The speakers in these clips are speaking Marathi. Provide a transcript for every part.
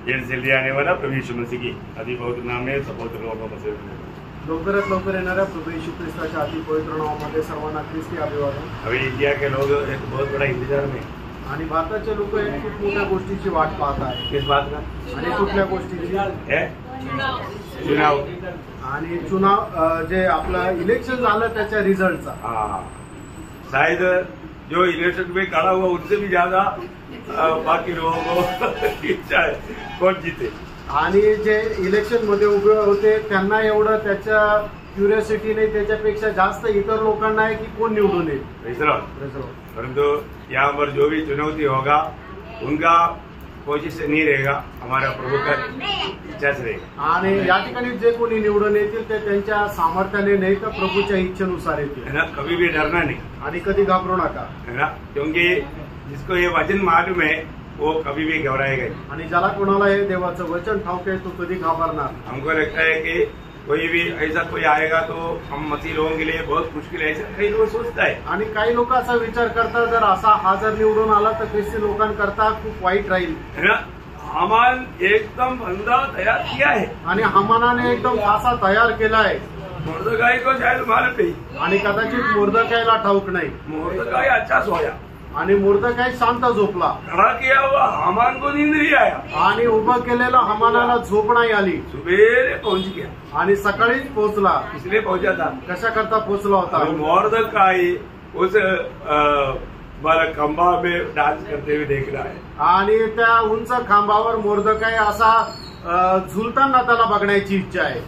ये जल्दी आने वाला प्रभु यीशु मसीह की अति पवित्र नाम में सपोत्र लोगों को लवकरात लवकर येणाऱ्या प्रभू येशू ख्रिस्ताच्या अति पवित्र नावामध्ये सर्वांना ख्रिस्ती अभिवादन। अभी इंडिया के लोग एक बहुत बड़ा इंतजार में आणि भारताचे लोक एक खूप मोठ्या गोष्टीची वाट पाहत आहेत। किस बात का? आणि कुठल्या गोष्टीची? चुनाव। आणि चुनाव जे आपलं इलेक्शन झालं त्याच्या रिझल्टचा। हाँ, शायद जो इलेक्शन में खड़ा हुआ उनसे भी ज्यादा बाकी लोगों को इच्छा है कौन जीते। आणि जे इलेक्शन मध्ये उभे होते त्यांना एवढं त्याच्या क्युरियोसिटी नाही, त्याच्यापेक्षा जास्त इतर लोकांना आहे की कोण निवडून येईल। परंतु यहाँ पर जो भी चुनौती होगा उनका कोशिश से नहीं रहेगा, हमारा प्रभु का इच्छा से रहेगा। आणि या ठिकाणी जे कोणी निवडून येतील ते त्यांच्या सामर्थ्याने नाही तर प्रभूच्या इच्छेनुसार येतील, है ना। कभी भी डरना नहीं आणि कधी घाबरू नका, है ना, क्योंकि जिसको ये वचन मालूम है वो कभी भी घबराएगा नहीं। आणि ज्याला कोणाला हे देवाचं वचन ठाऊक आहे तो कधी घाबरणार। हमको लगता है कि कोई भी ऐसा कोई आएगा तो हम मसीह लोगों के लिए बहुत मुश्किल है, ऐसा कई लोग सोचता है। आणि काही लोक असा विचार करतात जर असा हा जर निवडून आला तर ख्रिस्ती लोकांकरता खूप वाईट राहील, है ना। हामान एकदम फंदा तैयार किया है आणि हामानाने एकदम फासा तयार केलाय। मुर्दकाई को शायद मालूम नहीं, आणि कदाचित मुर्दकाईला ठाऊक नाही। मुर्दकाई अच्छा सोया आणि मुर्दकाई शांत झोपला, खड़ा किया हुआ हामान को नींद नहीं आया, आणि उभं केलेला हामानाला झोप नाही आली। सुबेरे पहुंच गया आणि सकाळीच पोहोचला। इसलिए पहुंचा था, कशा करता पोहोचला होता? मुर्दकाई उस खंबा में डांस करते हुए देख रहा है, आणि त्या उंच खांबावर मुर्दकाई असा झुलताना त्याला बघण्याची इच्छा आहे।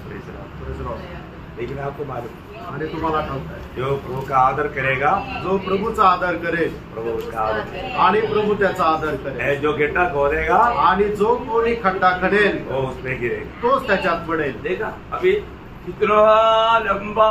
लेकिन आपको मालूम, आणि तुम्हाला ठाऊक आहे जो प्रभु का आदर करेगा, जो प्रभूचा आदर करेल प्रभु उसका आदर करेगा, आणि प्रभू त्याचा आदर करेल। जो गेटा खोदेगा आणि जो कोणी खड्डा खडेल वो उसमें गिरेगा, तोच त्याच्यात पडेल। देखा अभी कितना लंबा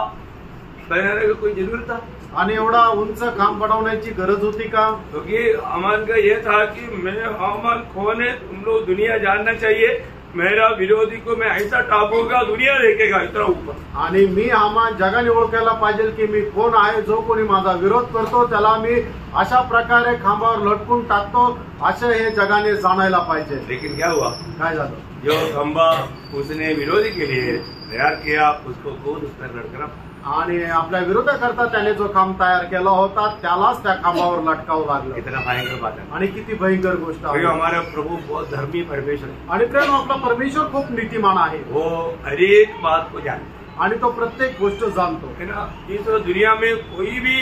बनाने का कोई जरूरत था? आणि एवढा उंच खांब बनवण्याची गरज होती का? क्योंकि हामान का ये था कि मैं हामान कौन है तुम लोग दुनिया जानना चाहिए, मेरा विरोधी को मैं ऐसा टाकूंगा दुनिया देखेगा इतना ऊपर। आणि मी हामान जगाने ओळखायला पाहिजे की मी कोण आहे, जो कोणी माझा विरोध करतो त्याला मी अशा प्रकारे खांबावर लटकून टाकतो, असं हे जगाने जाणायला पाहिजे। लेकिन क्या हुआ? काय झालं? जो खंबा उसने विरोधी के लिए तैयार किया उसको खुद उस पर लटकना, आणि आपल्या विरोधाकरता त्याने जो खांब तयार केला होता त्यालाच त्या खांबावर लटकावं लागलं। कितना भयंकर बात है, आणि किती भयंकर गोष्ट आहे। हमारा प्रभु बहुत धर्मी परमेश्वर है, आणि प्रेम आपला परमेश्वर खूप नीतिमान आहे, वो हर एक बात को जानता आणि तो प्रत्येक गोष्ट जाणतो, है ना। इस दुनिया में कोई भी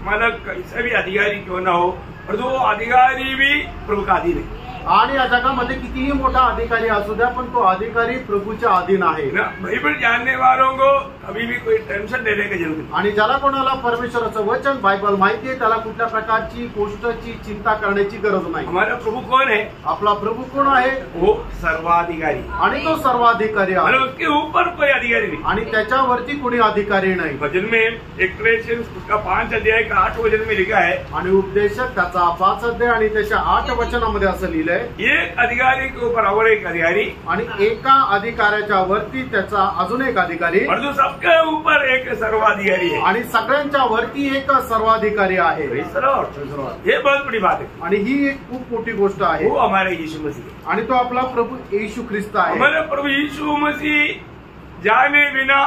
मतलब कैसा भी अधिकारी क्यों ना हो, और वो अधिकारी भी प्रभु का अधीन है। आणि या जगामध्ये कितीही मोठा अधिकारी असू द्या पण तो अधिकारी प्रभूच्या अधीन आहे। बाइबल जानने वालों को कभी भी कोई टेंशन देने की जरूरत नहीं, आणि ज्याला कोणाला परमेश्वराचं वचन बायबल माहिती आहे त्याला कुठल्या प्रकारची गोष्टची चिंता करण्याची गरज नाही। हमारा प्रभु कौन है? आपला प्रभू कोण आहे? वो सर्वाधिकारी, आणि तो सर्वाधिकारी आहे, उसके ऊपर कोई अधिकारी नहीं, आणि त्याच्यावरती कोणी अधिकारी नाही। भजन में एक्लेशियंस उसका 5 अध्याय का 8 वचन में लिखा है, आणि उपदेशक त्याचा 5 अध्याय आणि त्याच्या 8 वचनामध्ये असं लिहिलंय, एक अधिकारी के ऊपर और एक अधिकारी, आणि एका अधिकाऱ्याच्या वरती त्याचा अजून एक अधिकारी, और जो सबके ऊपर एक सर्वाधिकारी है, आणि सगळ्यांच्या वरती एक सर्वाधिकारी आहे। ये बहुत बड़ी बात है, आणि ही एक खूप मोठी गोष्ट आहे। वो हमारे यीशु मसीह, आणि तो आपला प्रभू येशू ख्रिस्त आहे। हमारे प्रभु यीशु मसीह जाने बिना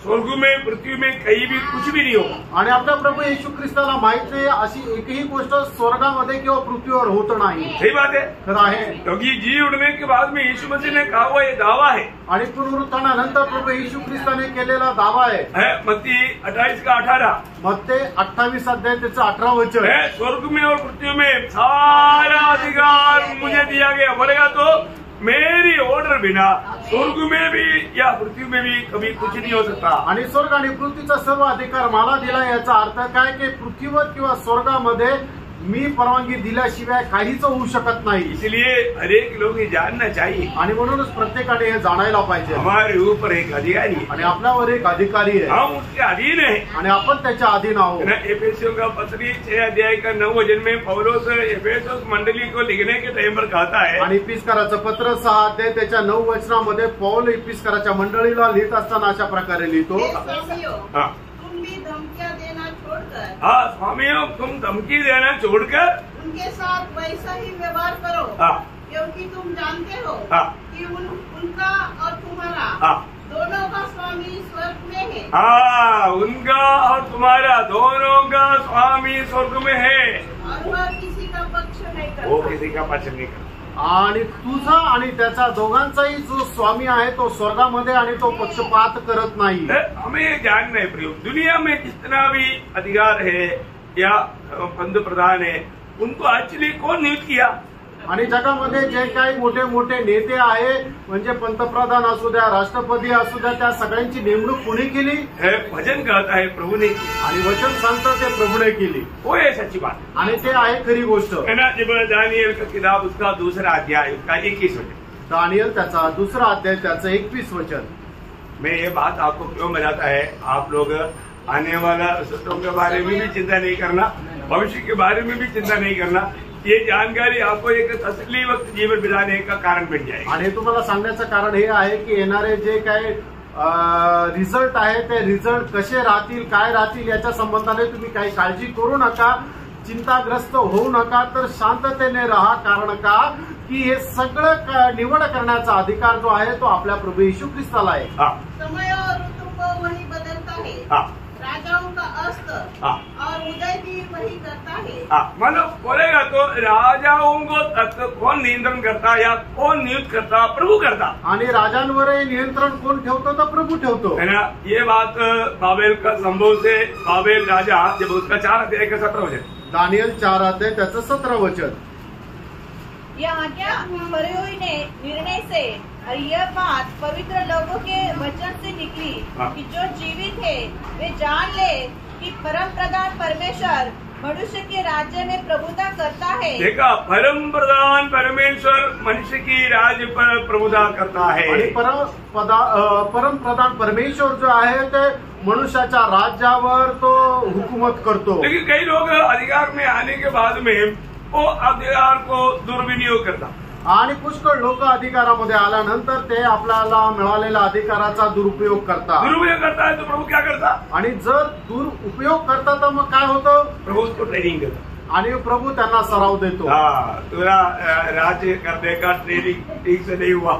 स्वर्ग में पृथ्वी में कहीं भी कुछ भी नहीं होगा। आणि आपला प्रभू येशू ख्रिस्ताला माहित नाही अशी एकही गोष्ट स्वर्गामध्ये किंवा पृथ्वीवर होत नाही। सही बात है, खरं आहे, क्योंकि जी उठने के बाद में यीशु मसीह ने कहा हुआ ये दावा है, आणि पुनरुत्थानानंतर प्रभू येशू ख्रिस्ताने केलेला दावा आहे मत्ती 28 का 18, मत्ते 28 अध्याय त्याचं 18 वचन, स्वर्ग में और पृथ्वी में सारा अधिकार मुझे दिया गया, बोलेगा तो मेरी ऑर्डर बिना स्वर्ग में भी या पृथ्वी में भी कभी कुछ नहीं हो सकता। आणि स्वर्ग आणि पृथ्वीचा सर्व अधिकार मला दिला, याचा अर्थ काय की पृथ्वीवर किंवा स्वर्गामध्ये मी परवानगी दिल्याशिवाय काहीच होऊ शकत नाही। इसलिए हर एक लोग ये जानना चाहिए, आणि म्हणूनच प्रत्येकाने हे जाणायला पाहिजे हमारे ऊपर एक अधिकारी, आणि आपल्यावर एक अधिकारी आहे, हम उसके अधीन है, आणि आपण त्याच्या अधीन आहोत। एफेसियों का पत्री 6 अध्याय का 9 वचन में पौलुस एफेसुस मंडली को लिखने के टाइम पर कहता है, आणि इपिस्कराचं पत्र 6 अध्याय त्याच्या 9 वचनामध्ये पौल इपिस्कराच्या मंडळीला लिहित असताना अशा प्रकारे लिहितो, हाँ स्वामियों, तुम धमकी देना छोड़कर उनके साथ वैसा ही व्यवहार करो, हाँ क्योंकि तुम जानते हो हाँ कि उनका और तुम्हारा हाँ दोनों का स्वामी स्वर्ग में है। हाँ, उनका और तुम्हारा दोनों का स्वामी स्वर्ग में है, और वह किसी का पक्ष नहीं वो करता। किसी का पक्ष नहीं करता। आणि तुझा आणि त्याचा दोघांचाही जो स्वामी आहे तो स्वर्गामध्ये आणि तो पक्षपात करत नाही। हमें ये जानना है प्रयोग, दुनिया में जितना भी अधिकार है या पंत प्रधान है, उनको एक्चुअली कौन नियुक्त किया? आणि जगामध्ये जे काही मोठे मोठे नेते आहे, म्हणजे पंतप्रधान असू द्या, राष्ट्रपती असू द्या, त्या सगळ्यांची नेमणूक कोणी केली? भजन कहता है प्रभु ने की, आणि वचन सांगतं ते प्रभूने केली, वो है सच्ची बात आणि ते आहे खरी गोष्ट। है ना। जब दानियल का किताब उसका दूसरा अध्याय उसका 21 वचन, दानियल त्याचा दुसरा अध्याय त्याचं 21 वचन। मैं ये बात आपको क्यों बताता है, आप लोग आने वाला सत्यों के बारे में भी चिंता नहीं करना, भविष्य के बारे में भी चिंता नहीं करना, ये जानकारी आपको एक तसल्ली वक्त जीवन बिताने का कारण बन जाएगी। आणि तुम्हाला सांगण्याचं कारण हे आहे की येणारे जे काही रिझल्ट आहे ते रिझल्ट कसे राहतील, काय राहतील याच्या संबंधाने तुम्ही काही काळजी करू नका, चिंताग्रस्त होऊ नका, तर शांततेने राहा। कारण का की हे सगळं निवड करण्याचा अधिकार जो आहे तो आपल्या प्रभू येशू ख्रिस्ताला आहे। समय और ऋतु को वही बदलता है, राजाओं का अस्त और उदय भी वही करता है। मतलब बोलेगा तो राजाओं को तक कौन नियंत्रण करता या कौन नियुक्त करता? प्रभु करता। आणि राजांवरही नियंत्रण कोण ठेवतो? तर प्रभू ठेवतो, है ना। ये बात बाबेल का संभव से बाबेल राजा जब उसका 4 अध्याय का 17 वचन, दानियल 4 अध्याय त्याचं 17 वचन। यह आज्ञा फरोह ने निर्णय से और यह बात पवित्र लोगों के वचन से निकली कि जो जीवित है वे जान ले कि परम प्रधान परमेश्वर मनुष्य के राज्य में प्रभुता करता है। देखा, परम प्रधान परमेश्वर मनुष्य की राज्य पर प्रभुता करता है। आणि परम प्रधान परमेश्वर जो आहे ते मनुष्याच्या राज्यावर तो हुकूमत करतो। लेकिन कई लोग अधिकार में आने के बाद में वो अधिकार को दुर्विनियोग करता, आणि पुष्कळ लोक अधिकारामध्ये आल्यानंतर ते आपल्याला मिळालेल्या अधिकाराचा दुरुपयोग करतात। दुरुपयोग करता है तो प्रभु क्या करता? आणि जर दुरुपयोग करतात तर मग काय होतं? प्रभु उसको ट्रेनिंग देता, आणि प्रभू त्यांना सराव देतो। तुला राज्य करने का ट्रेनिंग ठीक से नहीं हुआ,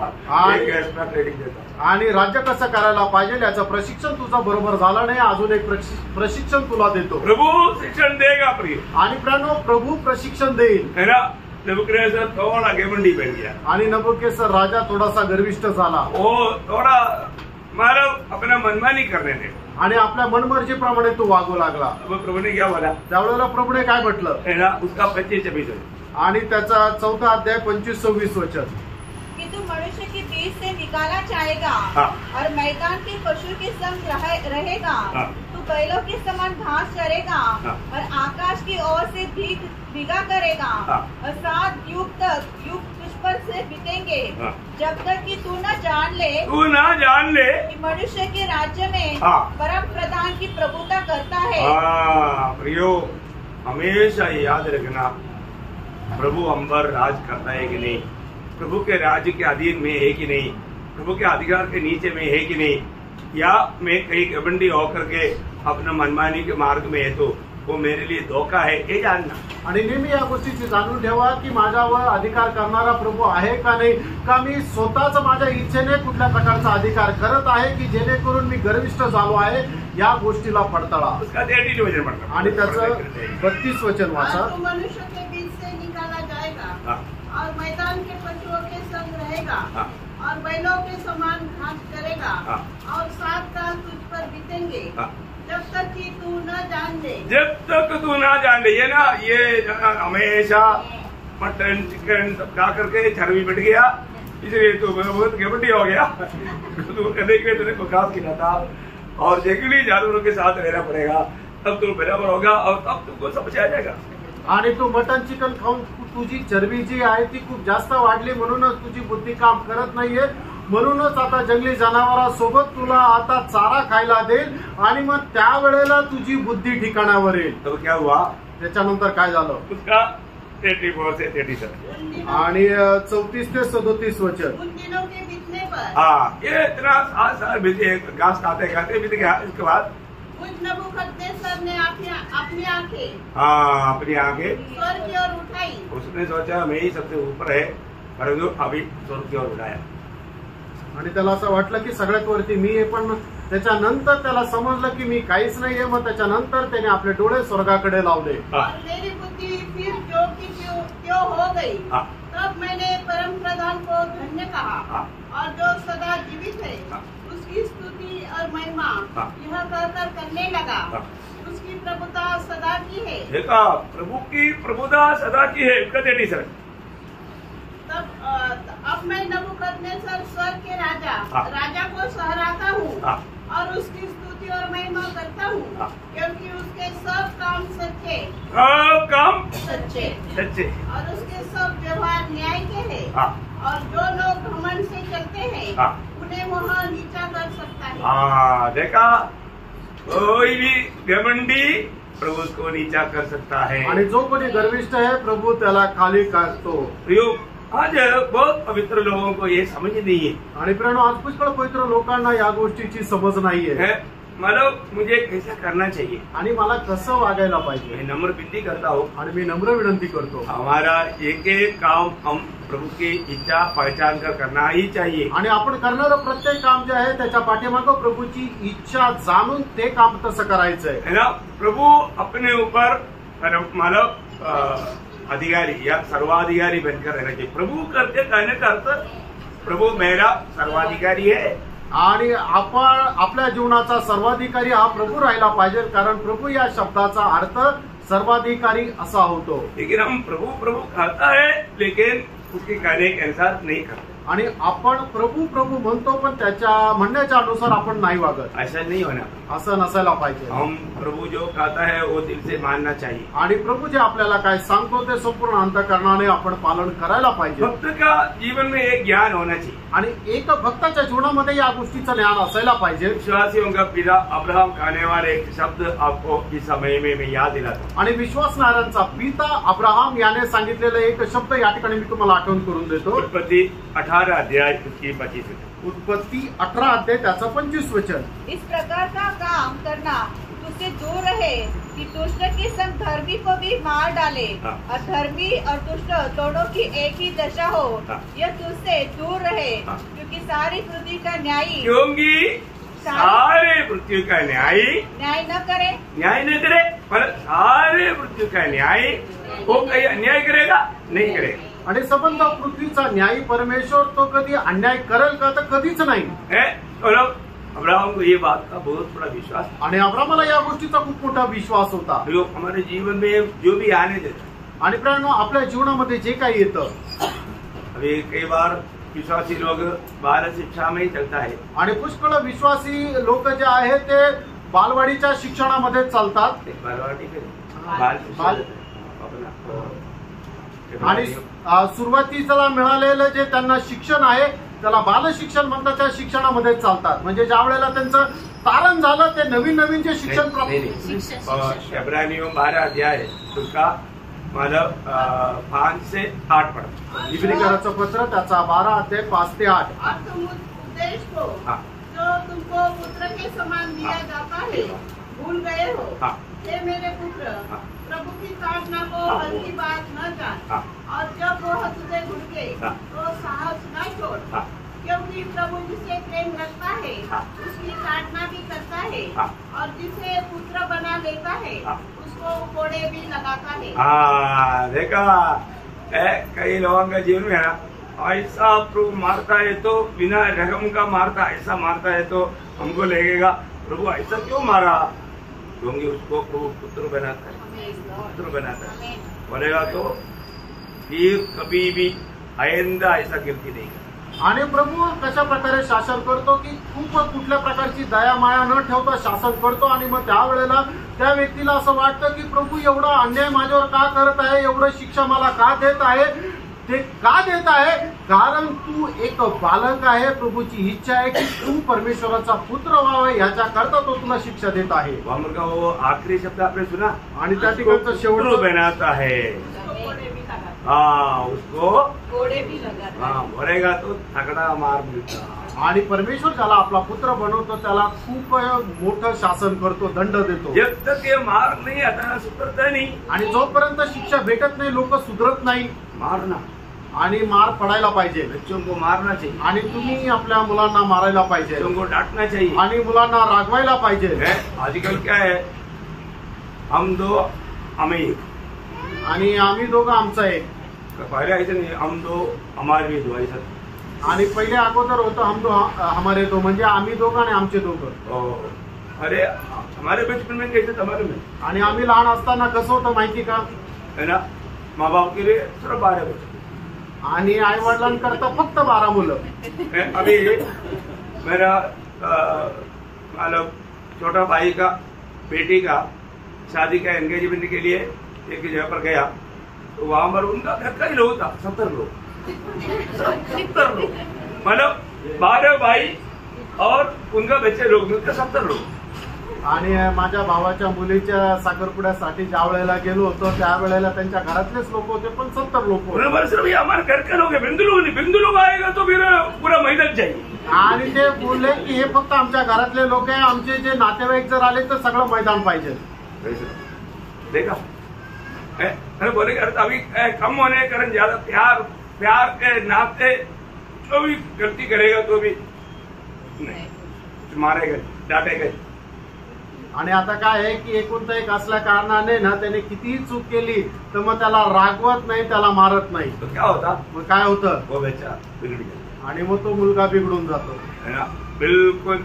एक एक्स्ट्रा ट्रेनिंग देता। आणि राज्य कसं करायला पाहिजे याचं प्रशिक्षण तुझं बरोबर झालं नाही, अजून एक प्रशिक्षण तुला देतो। प्रभु शिक्षण देगा प्रिय, आणि प्रभू प्रशिक्षण देईल, है ना। नबूकदनेस्सर थोड़ा घमंडी बन गया, आणि नबूकदनेस्सर राजा थोडासा गर्विष्ठ झाला, वो थोड़ा मतलब अपना मनमानी करने दे आणि आपल्या मनमर्जीप्रमाणे तो वागू लागला। अब प्रभु ने क्या बोला? त्यावेळेला प्रभूने काय म्हटलं? है ना, उसका 25-26 आणि त्याचा 4 अध्याय 25-26 वचन, कि तू मनुष्य के बीच से निकाला जाएगा और मैदान के पशु के संग रहेगा। तू बैलों के समान घास चरेगा और आकाश की ओर से भीगा करेगा और 7 युग तक युग तुझ पर से बीतेंगे, जब तक कि तू न जान ले कि मनुष्य के राज्य में परम प्रधान की प्रभुता करता है। प्रियो, हमेशा याद रखना, प्रभु हम पर राज करता है कि नहीं, प्रभु के राज्य के अधीन में है कि नहीं, प्रभु के अधिकार के नीचे में है कि नहीं, या मैं कहीं घमंडी होकर के अपना मनमानी के मार्ग में है तो वो मेरे लिए धोखा है, ये जानना। आणि नेहमी या गोष्टीची जाणून ठेवा की माझ्यावर अधिकार करणारा प्रभू आहे का नाही, का मी स्वतःच माझ्या इच्छेने कुठल्या प्रकारचा अधिकार करत आहे की जेणेकरून मी गर्विष्ठ झालो आहे, या गोष्टीला पडताळा। उसका 33 वचन पडता, आणि त्याचं 32 वचन वाचा। तू मनुष्य के बीच से निकाला जाएगा और मैदान के पशुओं के संग रहेगा और बैलों के समान घास चरेगा और 7 साल तुझ पर बीतेंगे, जब तक कि तू न जान ले। जब तक तू ना जान ले, ये ना, ये हमेशा मटन चिकन सब खा करके चर्बी बैठ गया, इसलिए तो बहुत घमंडी हो गया। तो कहने के तेरे को घास खिलाता और जंगली जानवरों के साथ रहना पड़ेगा, तब तू बराबर होगा और तब तुमको समझ आ जाएगा। आणि तू मटन चिकन खाऊन तुझी चरबी जी आहे ती खूप जास्त वाढली, म्हणूनच तुझी बुद्धी काम करत नाहीये, म्हणूनच आता जंगली जनावरांसोबत तुला आता चारा खायला देईल आणि मग त्यावेळेला तुझी बुद्धी ठिकाणावर येईल। तो क्या हुआ? त्याच्यानंतर काय झालं? उसका 34 से 37 आणि 34 ते 37 वचन। उन दिनों के बीतने पर, ये इतना 7 साल बीते, घास खाते खाते बीत गया। इसके बाद मुझ नबूकदनेस्सर उसने अपनी आंखें हाँ अपनी आंखें स्वर्ग की ओर उठाई। उसने सोचा मैं ही सबसे ऊपर है, परंतु अभी स्वर्ग की ओर उठाया। आणि त्याला असं वाटलं की सगळ्यात वरती मी आहे, पण त्याच्यानंतर त्याला समजलं की मी काहीच नाहीये। मग त्याच्यानंतर त्याने आपले डोळे स्वर्गाकडे लावले। और मेरी बुद्धि फिर जो की त्यों हो गई। हाँ। तब मैंने परम प्रधान को धन्य कहा हाँ। और जो सदा जीवित है हाँ। उसकी स्तुति और महिमा हाँ। यह कहकर करने लगा। हाँ। उसकी प्रभुता सदा की है। देखा, प्रभु की प्रभुता सदा की है। कदे नहीं सर। तब अब मैं नबूकदनेस्सर स्वर्ग के हाँ। राजा को सहराता हूँ हाँ। और उसकी स्तुति और महिमा करता हूँ, हाँ। क्योंकि उसके सब काम सच्चे सब काम सच्चे सच्चे और उसके सब व्यवहार न्याय के हैं। हाँ। और जो लोग घमंड से चलते हैं हाँ। उन्हें वह नीचा कर सकता है। हाँ देखा, कोई भी घमंडी प्रभु को नीचा कर सकता है। आणि जो कोणी गर्विष्ठ है प्रभु त्याला खाली काढतो। प्रियो, आज बहुत पवित्र लोगों को ये समझ नहीं है। आणि प्रियानो, आज पुष्कळ पवित्र लोकांना या गोष्टीची समज नाहीये। मतलब मुझे कैसा करना चाहिए आणि मला कसं वागायला पाहिजे। मैं नम्र विनती करता हूँ, आणि मी नम्र विनंती करतो, हमारा एक एक काम हम प्रभु की इच्छा पहचान कर करना ही चाहिए। आणि आपण करणारं प्रत्येक काम जे आहे त्याच्या पाठीमागं प्रभूची इच्छा जाणून ते काम तसं करायचंय, है ना। प्रभु अपने ऊपर मतलब अधिकारी या सर्वाधिकारी बनकर रहना चाहिए। प्रभु करके कहने का अर्थ प्रभु मेरा सर्वाधिकारी है। आणि आपण आपल्या जीवनाचा सर्वाधिकारी हा प्रभू राहिला पाहिजे, कारण प्रभू या शब्दाचा अर्थ सर्वाधिकारी असा होतो। लेकिन हम प्रभु प्रभु कहता है, लेकिन उसके कहने के अनुसार नहीं करते। आणि आपण प्रभू प्रभू म्हणतो, पण त्याच्या म्हणण्याच्या अनुसार आपण नाही वागत। ऐसा नहीं होना। असं नसायला पाहिजे। हम प्रभु जो कहता है वो दिल से मानना चाहिए। आणि प्रभू जे आपल्याला काय सांगतो ते संपूर्ण अंतःकरणाने आपण पालन करायला पाहिजे। भक्त का जीवन में एक ज्ञान होना चाहिए। आणि एक भक्ताच्या जीवनामध्ये या गोष्टीचं ज्ञान असायला पाहिजे। विश्वासियों का पिता अब्राहम कहने वाले एक शब्द आपको इस समय में मैं याद दिलाता हूँ। आणि विश्वासणाऱ्यांचा पिता अब्राहम याने सांगितलेला एक शब्द या ठिकाणी मी तुम्हाला आठवण करून देतो। उत्पत्ति 18 अध्याय उसकी 25 उत्पत्ति 18 अध्याय त्याचं 25 वचन। इस प्रकार का काम करना तुझसे दूर रहे कि दुष्ट के संग धर्मी को भी मार डाले। हाँ। और धर्मी और दुष्ट दोनों की एक ही दशा हो। हाँ। यह तुझसे दूर रहे। हाँ। क्योंकि सारी पृथ्वी का न्यायी क्योंकि सारे पृथ्वी का न्याय न करे नहीं करे, पर सारे पृथ्वी का न्याय वो कहीं अन्याय करेगा नहीं करेगा। आणि संबंध पृथ्वीचा न्यायी परमेश्वर तो कधी अन्याय करेल का, तर कधीच नाही। मतलब अब्राहम को ये बात का बहुत बड़ा विश्वास, आणि अब्राहमाला या गोष्टीचा खूप मोठा विश्वास होता। जो हमारे जीवन में जो भी आने देता। आणि प्रियानो, आपल्या जीवनामध्ये जे काही येतं, अभी कई बार विश्वासी लोग बाल शिक्षा में ही चलता है। आणि पुष्कळ विश्वासी लोक जे आहेत ते बालवाडीच्या शिक्षणामध्ये चालतात। बालवाडी आणि सुरुवातीला मिळालेलं जे त्यांना शिक्षण आहे त्याला बाल शिक्षण म्हणतात, त्या शिक्षणामध्ये चालतात। म्हणजे ज्या वेळेला त्यांचं तारण झालं ते नवीन नवीन जे शिक्षण प्राप्त। इब्रानियों 12 अध्याय उसका मतलब 5 से 8 पढ़ा। इब्रिकराचं पत्र त्याचा 12 अध्याय 5 ते 8। और तुम उपदेश को हाँ। जो तुमको पुत्र के समान दिया जाता है भूल गए हो। हाँ। हे मेरे पुत्र, हाँ। प्रभु की ताड़ना को हाँ। हल्की बात न जान। हाँ। और जब वो तुझे घुड़के हाँ। तो साहस न छोड़। हाँ। क्योंकि प्रभु जिसे प्रेम रखता है हाँ। उसकी ताड़ना भी करता है। हाँ। और जिसे पुत्र बना लेता है हाँ। उसको कोड़े भी लगाता है। हाँ देखा, कई लोगों का जीवन में ना ऐसा प्रभु मारता है तो बिना रहम का मारता, ऐसा मारता है तो हमको लगेगा प्रभु ऐसा क्यों मारा, क्योंकि उसको प्रभु पुत्र बनाता है, पुत्र बनाता है बोलेगा तो फिर कभी भी आइंदा ऐसा गिनती नहीं करता। आणि प्रभू कशा प्रकारे शासन करतो की खूप कुठल्या प्रकारची दया माया न ठेवता शासन करतो। आणि मग त्यावेळेला त्या व्यक्तीला असं वाटतं की प्रभू एवढा अन्याय माझ्यावर का करत आहे, एवढं शिक्षा मला का देत आहे। ते का देत आहे, कारण तू एक बालक आहे। प्रभूची इच्छा आहे की तू परमेश्वराचा पुत्र व्हावा, याच्या करता तो तुला शिक्षा देत आहे। वो आखिरी शब्द आपने सुना, आणि त्या ठिकाणचं शेवट बनाता है। हाँ उसको कोड़े भी लगाता है। हाँ बोलेगा तो तगड़ा मार मिलता। आणि परमेश्वर ज्याला आपला पुत्र बनवतो त्याला खूप मोठं शासन करतो, दंड देतो. जब तक ये मार नहीं आता सुधरता नहीं. आणि जोपर्यंत शिक्षा भेटत नाही लोक सुधरत नाही. मारना आणि मार पडायला पाहिजे. बच्चों को मारना चाहिए. आणि तुम्ही आपल्या मुलांना मारायला पाहिजे. बच्चों को डांटना चाहिए. आणि मुलांना रागवायला पाहिजे. आजकल क्या है, हम दो हमें एक, आणि आम्ही दोघं आमचा एक. पहले ऐसे नहीं, हम दो हमारे भी दो, ऐसा. आणि पहिले अगोदर होतं हम दो हमारे दो, म्हणजे आम्ही दोघं आणि आमचे दोघं. अरे हमारे बचपन में कैसे, हमारे में. आणि आम्ही लहान असताना कसं होतं माहिती का, है ना, माँ बाप के लिए सिर्फ 12 बच्चे. आणि आई वडिलांकरता फक्त 12 मुलं. अभी मेरा मतलब छोटा भाई का बेटी का शादी का एंगेजमेंट के लिए एक जगह पर गया, तो वहां पर उनका घर का ही लोग था, 70 लोग. 70 लोग, मतलब 12 भाई और उनका बच्चे लोग मिलकर 70 लोग. आणि माझ्या भावाच्या मुलीच्या साखरपुड्यासाठी ज्या वेळेला गेलो होतो त्यावेळेला त्यांच्या घरातलेच लोक होते, पण 70 लोक होते. सिर्फ हमारे घर के लोग, बिंदु लोग आएगा तो फिर पूरा मैदान चाहिए. आणि ते बोलले की हे फक्त आमच्या घरातले लोक आहे, आमचे जे नातेवाईक जर आले तर सगळं मैदान पाहिजे. देखा, अरे बोले अभी कम होने के कारण ज्यादा प्यार के नाते जो भी गलती करेगा तो भी नहीं मारेगा, डांटेगा. आणि आता काय आहे की एकुलता एक असल्या कारणाने ना त्याने कितीही चूक केली तर मग त्याला रागवत नाही, त्याला मारत नाही. तो क्या होता, मग काय होतं, वो बच्चा बिगड़ गया. आणि मग तो मुलगा बिघडून जातो. है ना, बिल्कुल.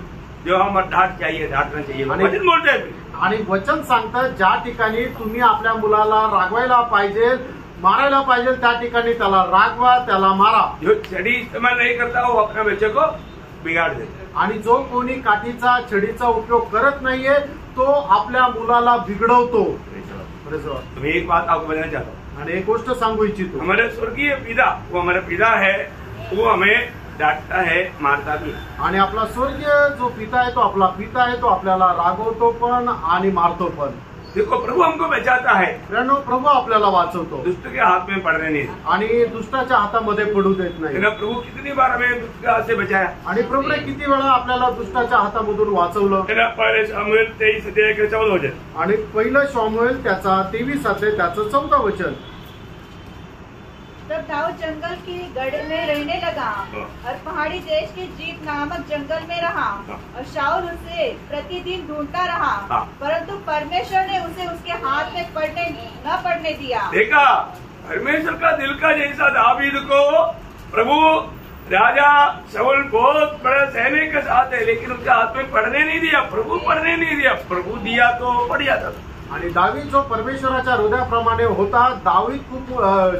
जो हम डांट चाहिए, डांटना चाहिए. वचन बोलते हैं. आणि वचन सांगतं ज्या ठिकाणी तुम्ही आपल्या मुलाला रागवायला पाहिजे, मारायला पाहिजे, त्या ठिकाणी त्याला रागवा, त्याला मारा. जो छड़ी इस्तेमाल नहीं करता वो अपने बच्चे को बिगाड़ देता. आणि जो कोणी काठीचा छडीचा उपयोग करत नाहीये तो आपल्या मुलाला बिघडवतो. मैं एक बात आपको बताना चाहता हूँ. आणि एक गोष्ट सांगू इच्छितो, हमारे स्वर्गीय पिता, वो हमारा पिता है, वो हमें डांटता है, मारता भी. आणि आपला स्वर्गीय जो पिता आहे तो आपला पिता आहे, तो आपल्याला रागवतो पण आणि मारतो पण. देखो, प्रभु हमको बचाता है. प्रभू आपल्याला वाचवतो, दुष्ट के हाथ में पड़ने नहीं. आणि दुष्टाच्या हातामध्ये पडू देत नाही. प्रभु कितनी बार हमें दुष्ट के हाथ से बचाया. आणि प्रभूने किती वेळा आपल्याला दुष्टाच्या हातामधून वाचवलं. पहले शमूएल 23:14. आणि पहिलं शमूएल त्याचा 23 अध्याय त्याचं 14 वचन. तब दाऊद जंगल की गढ़ में रहने लगा और पहाड़ी देश के जीप नामक जंगल में रहा, और शाऊल उसे प्रतिदिन ढूंढता रहा, परंतु परमेश्वर ने उसे उसके हाथ में न पड़ने दिया. देखा, परमेश्वर का दिल का जैसा दावीद को प्रभु राजा शाऊल बहुत बड़ा सैनिक के साथ है, लेकिन उसके हाथ में पड़ने नहीं दिया. प्रभु पड़ने नहीं दिया. प्रभु दिया तो पड़ जाता. आणि दावीद जो परमेश्वराच्या हृदयाप्रमाणे होता, दावीद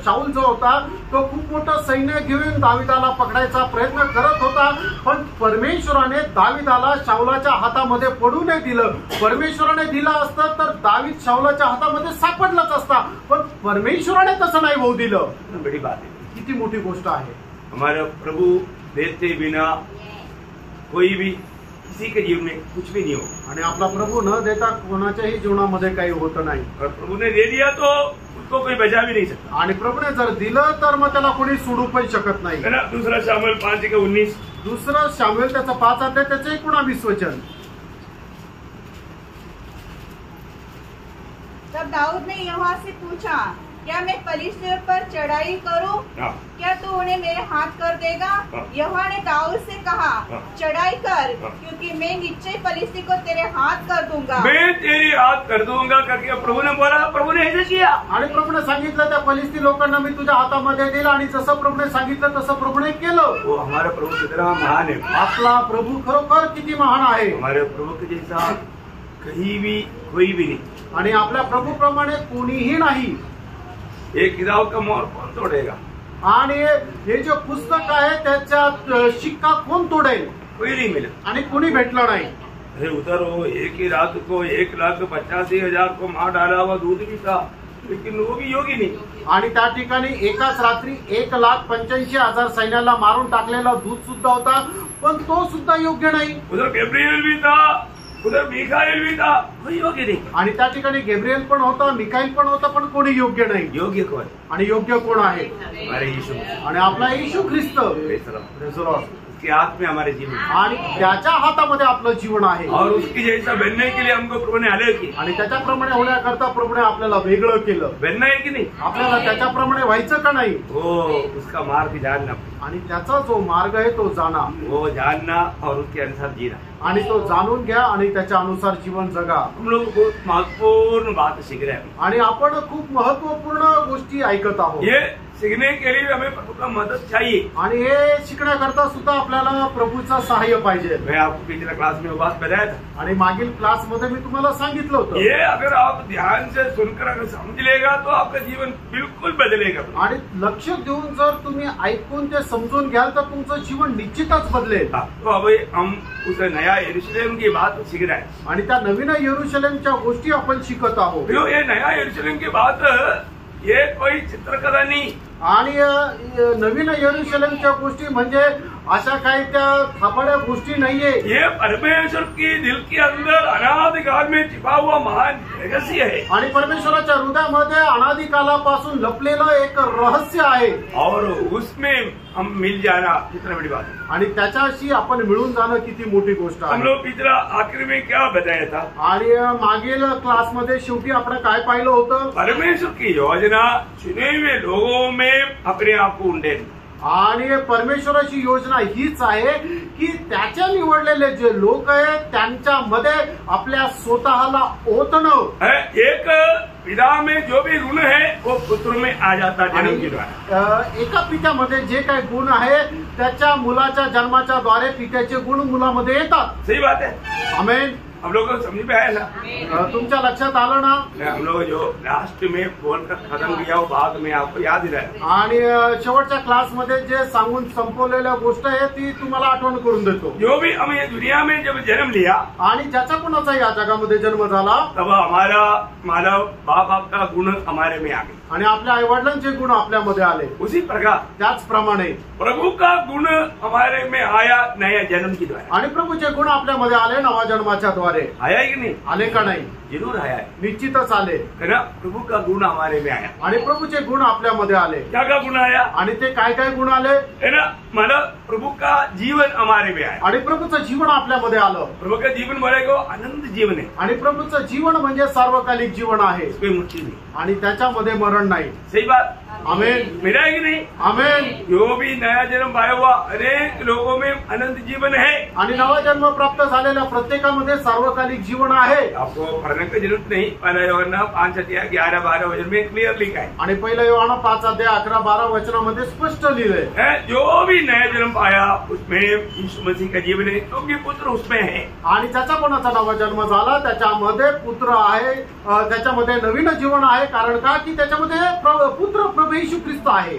शाऊल जो होता तो खूप मोठं सैन्य घेऊन दावीदाला पकडायचा प्रयत्न करत होता, पण परमेश्वराने दावीदाला शाऊलाच्या हातामध्ये पडू नाही दिलं. परमेश्वराने दिलं असतं तर दावीद शाऊलाच्या हातामध्ये सापडलाच असता, पण परमेश्वराने तसं नाही होऊ दिलं. बड़ी बात है. किती मोठी गोष्ट आहे. हमारा प्रभु देते बिना कोई भी किसी के जीवन में कुछ भी नहीं हो. आणि आपला प्रभू न देता कोणाच्याही जीवनामध्ये काही होत नाही. और प्रभु ने दे दिया तो उसको कोई बचा भी नहीं सकता. आणि प्रभूने जर दिलं तर मग त्याला कोणी सोडू पण शकत नाही. है ना. दूसरा शमूएल 5:19. दुसरं शमूएल त्याचा 5 अध्याय त्याचं 19 वचन. तब दाऊद ने यहोवा से पूछा, क्या मैं फलिस्तियों पर चढ़ाई करूं? क्या तू उन्हें मेरे हाथ कर देगा? यहोवा ने दाऊद से कहा, चढ़ाई कर, क्योंकि मैं निश्चय फलिस्ती को तेरे हाथ कर दूंगा. मैं तेरे हाथ कर दूंगा करके प्रभु ने बोला. प्रभु ने ऐसे किया. आणि प्रभूने सांगितलं त्या फलिस्ती लोकांना मी तुझ्या हातामध्ये देईल, आणि जसं प्रभूने सांगितलं तसं प्रभूने केलं. वो हमारा प्रभु कितना महान है. आपला प्रभु खरोखर किती महान आहे. हमारे प्रभु के जैसा कहीं भी कोई भी नहीं. आणि आपल्या प्रभू प्रमाणे कोणीही नाही. एक किताब का मोहर कौन तोड़ेगा? आणि हे जे पुस्तक आहे त्याच्यात शिक्का कोण तोडेल? कोई नहीं मिला. आणि कोणी भेटलं नाही. अरे उधर वो एक ही रात को 1,85,000 को मार डाला हुआ दूध भी था, लेकिन वो भी योगी नहीं. आणि त्या ठिकाणी एकाच रात्री 1,85,000 सैन्याला मारून टाकलेला दूध सुद्धा होता, पण तो सुद्धा योग्य नाही. उधर गैब्रिएल भी था, उधर मिखाएल भी था, कोई योग्य नहीं. आणि त्या ठिकाणी गैब्रिएल पण होता, मिखाईल पण होता, पण कोणी योग्य नाही. योग्य कोण? आणि योग्य कोण आहे? अरे येशू. आणि आपला येशू ख्रिस्त. उसके हाथ में हमारे जीवन आणि त्याच्या हातामध्ये आपलं जीवन आहे और उसकी जैसा बनने के लिए हमको प्रभु ने अलग किया। आणि त्याच्याप्रमाणे होण्याकरता प्रभूने आपल्याला वेगळं केलं। बनना है कि नहीं? आपल्याला त्याच्याप्रमाणे व्हायचं का नाही? वो उसका मार्ग जानना, आणि त्याचा जो मार्ग आहे तो जाणा, वो जानना और उसके अनुसार जीना। आणि तो जाणून घ्या आणि त्याच्या अनुसार जीवन जगा। हम लोग बहुत महत्वपूर्ण बात सीख रहे हैं। आणि आपण खूप महत्वपूर्ण गोष्टी ऐकत आहोत। ये सीखने के लिए हमें प्रभु का मदद चाहिए। आणि हे शिकण्याकरता सुद्धा आपल्याला प्रभूचा सहाय्य पाहिजे। मैं आपको पिछले क्लास में वो बात बताया था। आणि मागील क्लासमध्ये मी तुम्हाला सांगितलं होतं, ये अगर आप ध्यान से सुनकर अगर समझ लेगा तो आपका जीवन बिल्कुल बदलेगा। आणि लक्ष देऊन जर तुम्ही ऐकून ते समजून घ्याल तर तुमचं जीवन निश्चितच बदलेल। तो अभी हम उस नया यरूशलेम की बात सीख रहे हैं। आणि त्या नवीन यरूशलेमच्या गोष्टी आपण शिकत आहोत। तो ये नया यरूशलेम की बात ये कोई चित्रकला नहीं। आणि नवीन यरूशलेमच्या गोष्टी म्हणजे अशा काही त्या थापड्या गोष्टी नाहीये। ये परमेश्वर की दिल के अंदर अनादिकाल में छिपा हुआ महान रहस्य है। आणि परमेश्वराच्या हृदयामध्ये अनादिकालापासून लपलेलं एक रहस्य आहे। और उसमें हम मिल जाना कितना बड़ी बात है। आणि त्याच्याशी आपण मिळून जाणं किती मोठी गोष्ट हम आहे। लोग पिछला आखिर में क्या बताया था? आणि मागील क्लासमध्ये शेवटी आपण काय पाहिलं होतं? परमेश्वर की योजना चुने हुए लोगों में अपने आप को उंडेल। आणि परमेश्वराची योजना हीच आहे की त्याच्या निवडलेले जे लोक आहेत त्यांच्यामध्ये आपल्या स्वतःला ओतणं। एक पिता में जो भी गुण है वो पुत्र में आ जाता जन्म के द्वारा। एका पित्यामध्ये जे काही गुण आहे त्याच्या मुलाच्या जन्माच्या द्वारे पित्याचे गुण मुलामध्ये येतात। सही बात है। आमेन। हम लोग को समझ में आया ना? तुमच्या लक्षात आलं ना? हम लोग जो लास्ट में बोलकर खत्म किया वो बात में आपको याद ही रहा। आणि शेवटच्या क्लासमध्ये जे सांगून संपवलेल्या गोष्ट आहे ती तुम्हाला आठवण करून देतो। जो भी हम ये दुनिया में जब जन्म लिया आणि ज्याचा कोणाचा या जगामध्ये जन्म झाला तब हमारा मानव बाप का गुण हमारे में आ गए आणि आपल्या आईवडिलांचे गुण आपल्यामध्ये आले। उसी प्रकार त्याचप्रमाणे प्रभु का गुण हमारे में आया नया जन्म की द्वारा। आणि प्रभूचे गुण आपल्यामध्ये आले नवा जन्माच्या द्वारे। आया कि नहीं? आले का नाही? जरूर आया है। निश्चितच आले है ना? प्रभु का गुण हमारे में आया। आणि प्रभूचे गुण आपल्यामध्ये आले। क्या का गुण आया? आणि ते काय काय गुण आले? है ना? मतलब प्रभु का जीवन हमारे में आया। आणि प्रभूचं जीवन आपल्यामध्ये आलं। प्रभु का जीवन बोलेगो आनंद जीवन है। आणि प्रभूचं जीवन म्हणजे सार्वकालिक जीवन आहे। इसमें मृत्यु नहीं आणि त्याच्यामध्ये मरण नाही। सही बात। आमेन। मेरा है कि नहीं? आमेन। जो भी नया जन्म पाया हुआ अनेक लोगों में अनंत जीवन है। आणि नवा जन्म प्राप्त झालेल्या प्रत्येकामध्ये सार्वकालिक जीवन आहे। आपको पढ़ने की जरूरत नहीं। पहला योहन्ना 5:11-12 वचन में क्लियर लिखा है। आणि पहिलं योहाना 5:11-12 वचनामध्ये स्पष्ट लिहिलंय। जो भी नया जन्म पाया उसमें यीशु मसीह का जीवन है क्योंकि पुत्र उसमें है। आणि ज्याचा कोणाचा नवा जन्म झाला त्याच्यामध्ये पुत्र आहे, त्याच्यामध्ये नवीन जीवन आहे। कारण का? की त्याच्यामध्ये पुत्र प्रभू येशू ख्रिस्त आहे।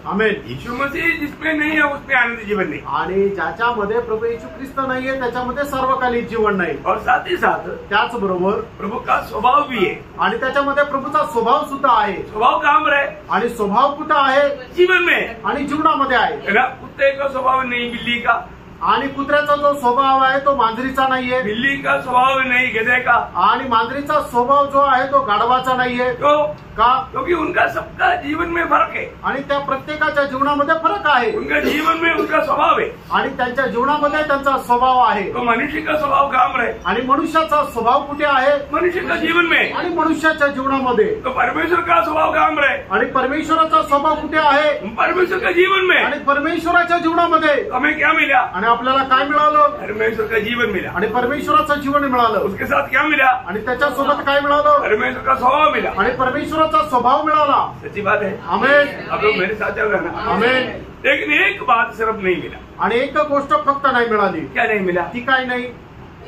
आमेन। यीशु मसीह जिसमें नहीं है उसमें आनंद जीवन नहीं। आणि ज्याच्यामध्ये प्रभू येशू ख्रिस्त नाहीये त्याच्यामध्ये सार्वकालिक जीवन नाही। और साथ ही साथ त्याचबरोबर प्रभु का स्वभाव भी है। आणि त्याच्यामध्ये प्रभूचा स्वभाव सुद्धा आहे। स्वभाव काम रहे आणि स्वभाव कुठं आहे? जीवन में आणि जीवनामध्ये आहे। कुत्ते का स्वभाव नहीं बिल्ली का। आणि कुत्र्याचा जो स्वभाव आहे तो मांजरीचा नाहीये। बिल्ली का स्वभाव नहीं गधे का। आणि मांजरीचा स्वभाव जो आहे तो गाढवाचा नाहीये। तो का? क्योंकि उनका सबका जीवन में फर्क है। आणि त्या प्रत्येकाच्या जीवनामध्ये फरक आहे। उनका जीवन में उनका स्वभाव है। आणि त्यांच्या जीवनामध्ये त्यांचा स्वभाव आहे। तो मनुष्य का स्वभाव काम रहे। आणि मनुष्याचा स्वभाव कुठे आहे? मनुष्य का जीवन में। आणि मनुष्याच्या जीवनामध्ये। तो परमेश्वर का स्वभाव काम रहे। आणि परमेश्वराचा स्वभाव कुठे आहे? परमेश्वर का जीवन में। आणि परमेश्वराच्या जीवनामध्ये हमें क्या मिला? आणि आपल्याला काय मिळालं? परमेश्वर का जीवन मिला। आणि परमेश्वराचं जीवन मिळालं। उसके साथ क्या मिला? आणि त्याच्यासोबत काय मिळालं? परमेश्वर का स्वभाव मिला। आणि परमेश्वराचा स्वभाव मिळाला। सच्ची बात है। आमेन। आप लोग मेरे साथ चल रहे हैं। आमेन। लेकिन एक बात सिर्फ नहीं मिला। आणि एक गोष्ट फक्त नाही मिळाली। क्या नहीं मिला? ती काय नाही?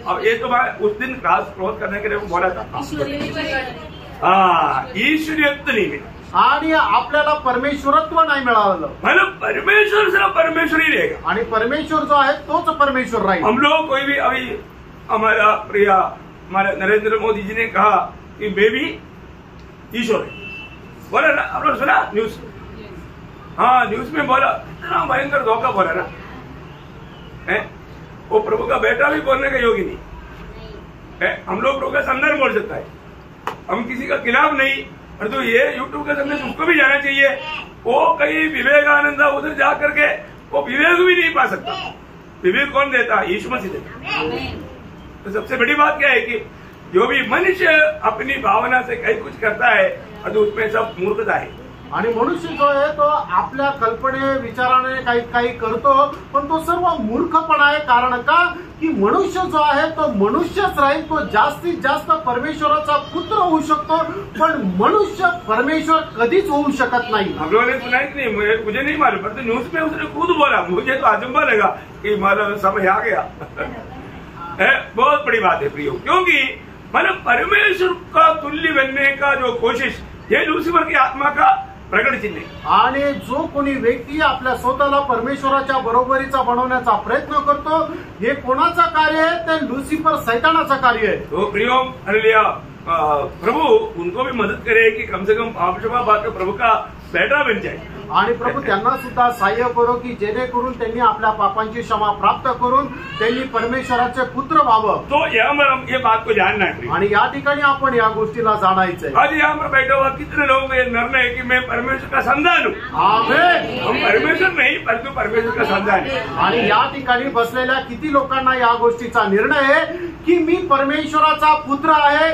अब ये तो मैं उस दिन क्लास क्लोज करने के लिए बोला था। हाँ, ईश्वरीयत्व नहीं मिला। आणि आपल्याला परमेश्वरत्व नाही मिळालं। मतलब परमेश्वर सिर्फ परमेश्वर ही रहेगा। आणि परमेश्वर जो आहे तोच परमेश्वर राहील। हम लोग कोई भी अभी हमारा प्रिय हमारे नरेंद्र मोदी जी ने कहा कि मैं भी ईश्वर है। बोला ना? आप लोग सुना न्यूज? हाँ, न्यूज में बोला। इतना भयंकर धोखा बोला ना है। वो प्रभु का बेटा भी बोलने का योग्य नहीं है। हम लोग प्रभु का सामने बोल सकता है। हम किसी का खिलाफ नहीं। और तो ये यूट्यूब के सामने उसको भी जाना चाहिए। वो कहीं विवेकानंद उधर जा करके वो वो विवेक भी नहीं पा सकता। विवेक कौन देता? यीशु मसीह देता। तो सबसे बड़ी बात क्या है कि जो भी मनुष्य अपनी भावना से काही कुछ करता है तो उसमें सब मूर्खता है। आणि मनुष्य जो आहे तो आपल्या कल्पने विचाराने काही काही करतो, पण तो सर्व मूर्खपणा आहे। कारण का की मनुष्य जो आहे तो मनुष्यच राहील, तो जास्तीत जास्त परमेश्वराचा पुत्र होऊ शकतो, पण मनुष्य परमेश्वर कधीच होऊ शकत नाही। हम लोगों ने सुना है कि नहीं, मुझे नहीं मालूम, पर तो न्यूज में उसने खुद बोला, मुझे तो अचंभा लगा कि मतलब समय आ गया। बहुत बड़ी बात है प्रियो, क्योंकि मतलब परमेश्वर का तुल्य बनने का जो कोशिश, ये लूसीफर की आत्मा का प्रकट चिन्ह आहे। आणि जो कोणी व्यक्ती आपल्या स्वतःला परमेश्वराच्या बरोबरीचा बनवण्याचा प्रयत्न करतो, हे कोणाचं कार्य आहे? ते लुसिफर सैतानाचं कार्य आहे। तो प्रियो हालेलुया, प्रभु उनको भी मदद करे कि कम से कम पापक्षमा बात का प्रभु का बेटा बन जाए। आणि प्रभू त्यांना सुद्धा सहाय्य करो की जेणेकरून त्यांनी आपल्या पापांची क्षमा प्राप्त करून त्यांनी परमेश्वराचे पुत्र व्हावं। तो यहाँ पर हम ये बात को जानना है आणि या ठिकाणी आपण या गोष्टीला जाणायचं आहे। आज यहाँ पर बैठा हुआ कितने लोगों का ये निर्णय है कि मैं परमेश्वर का संतान हूँ। आमेन। हम परमेश्वर नहीं परंतु परमेश्वर का संतान है। आणि या ठिकाणी बसलेल्या किती लोकांना या गोष्टीचा निर्णय आहे की मी परमेश्वराचा पुत्र आहे।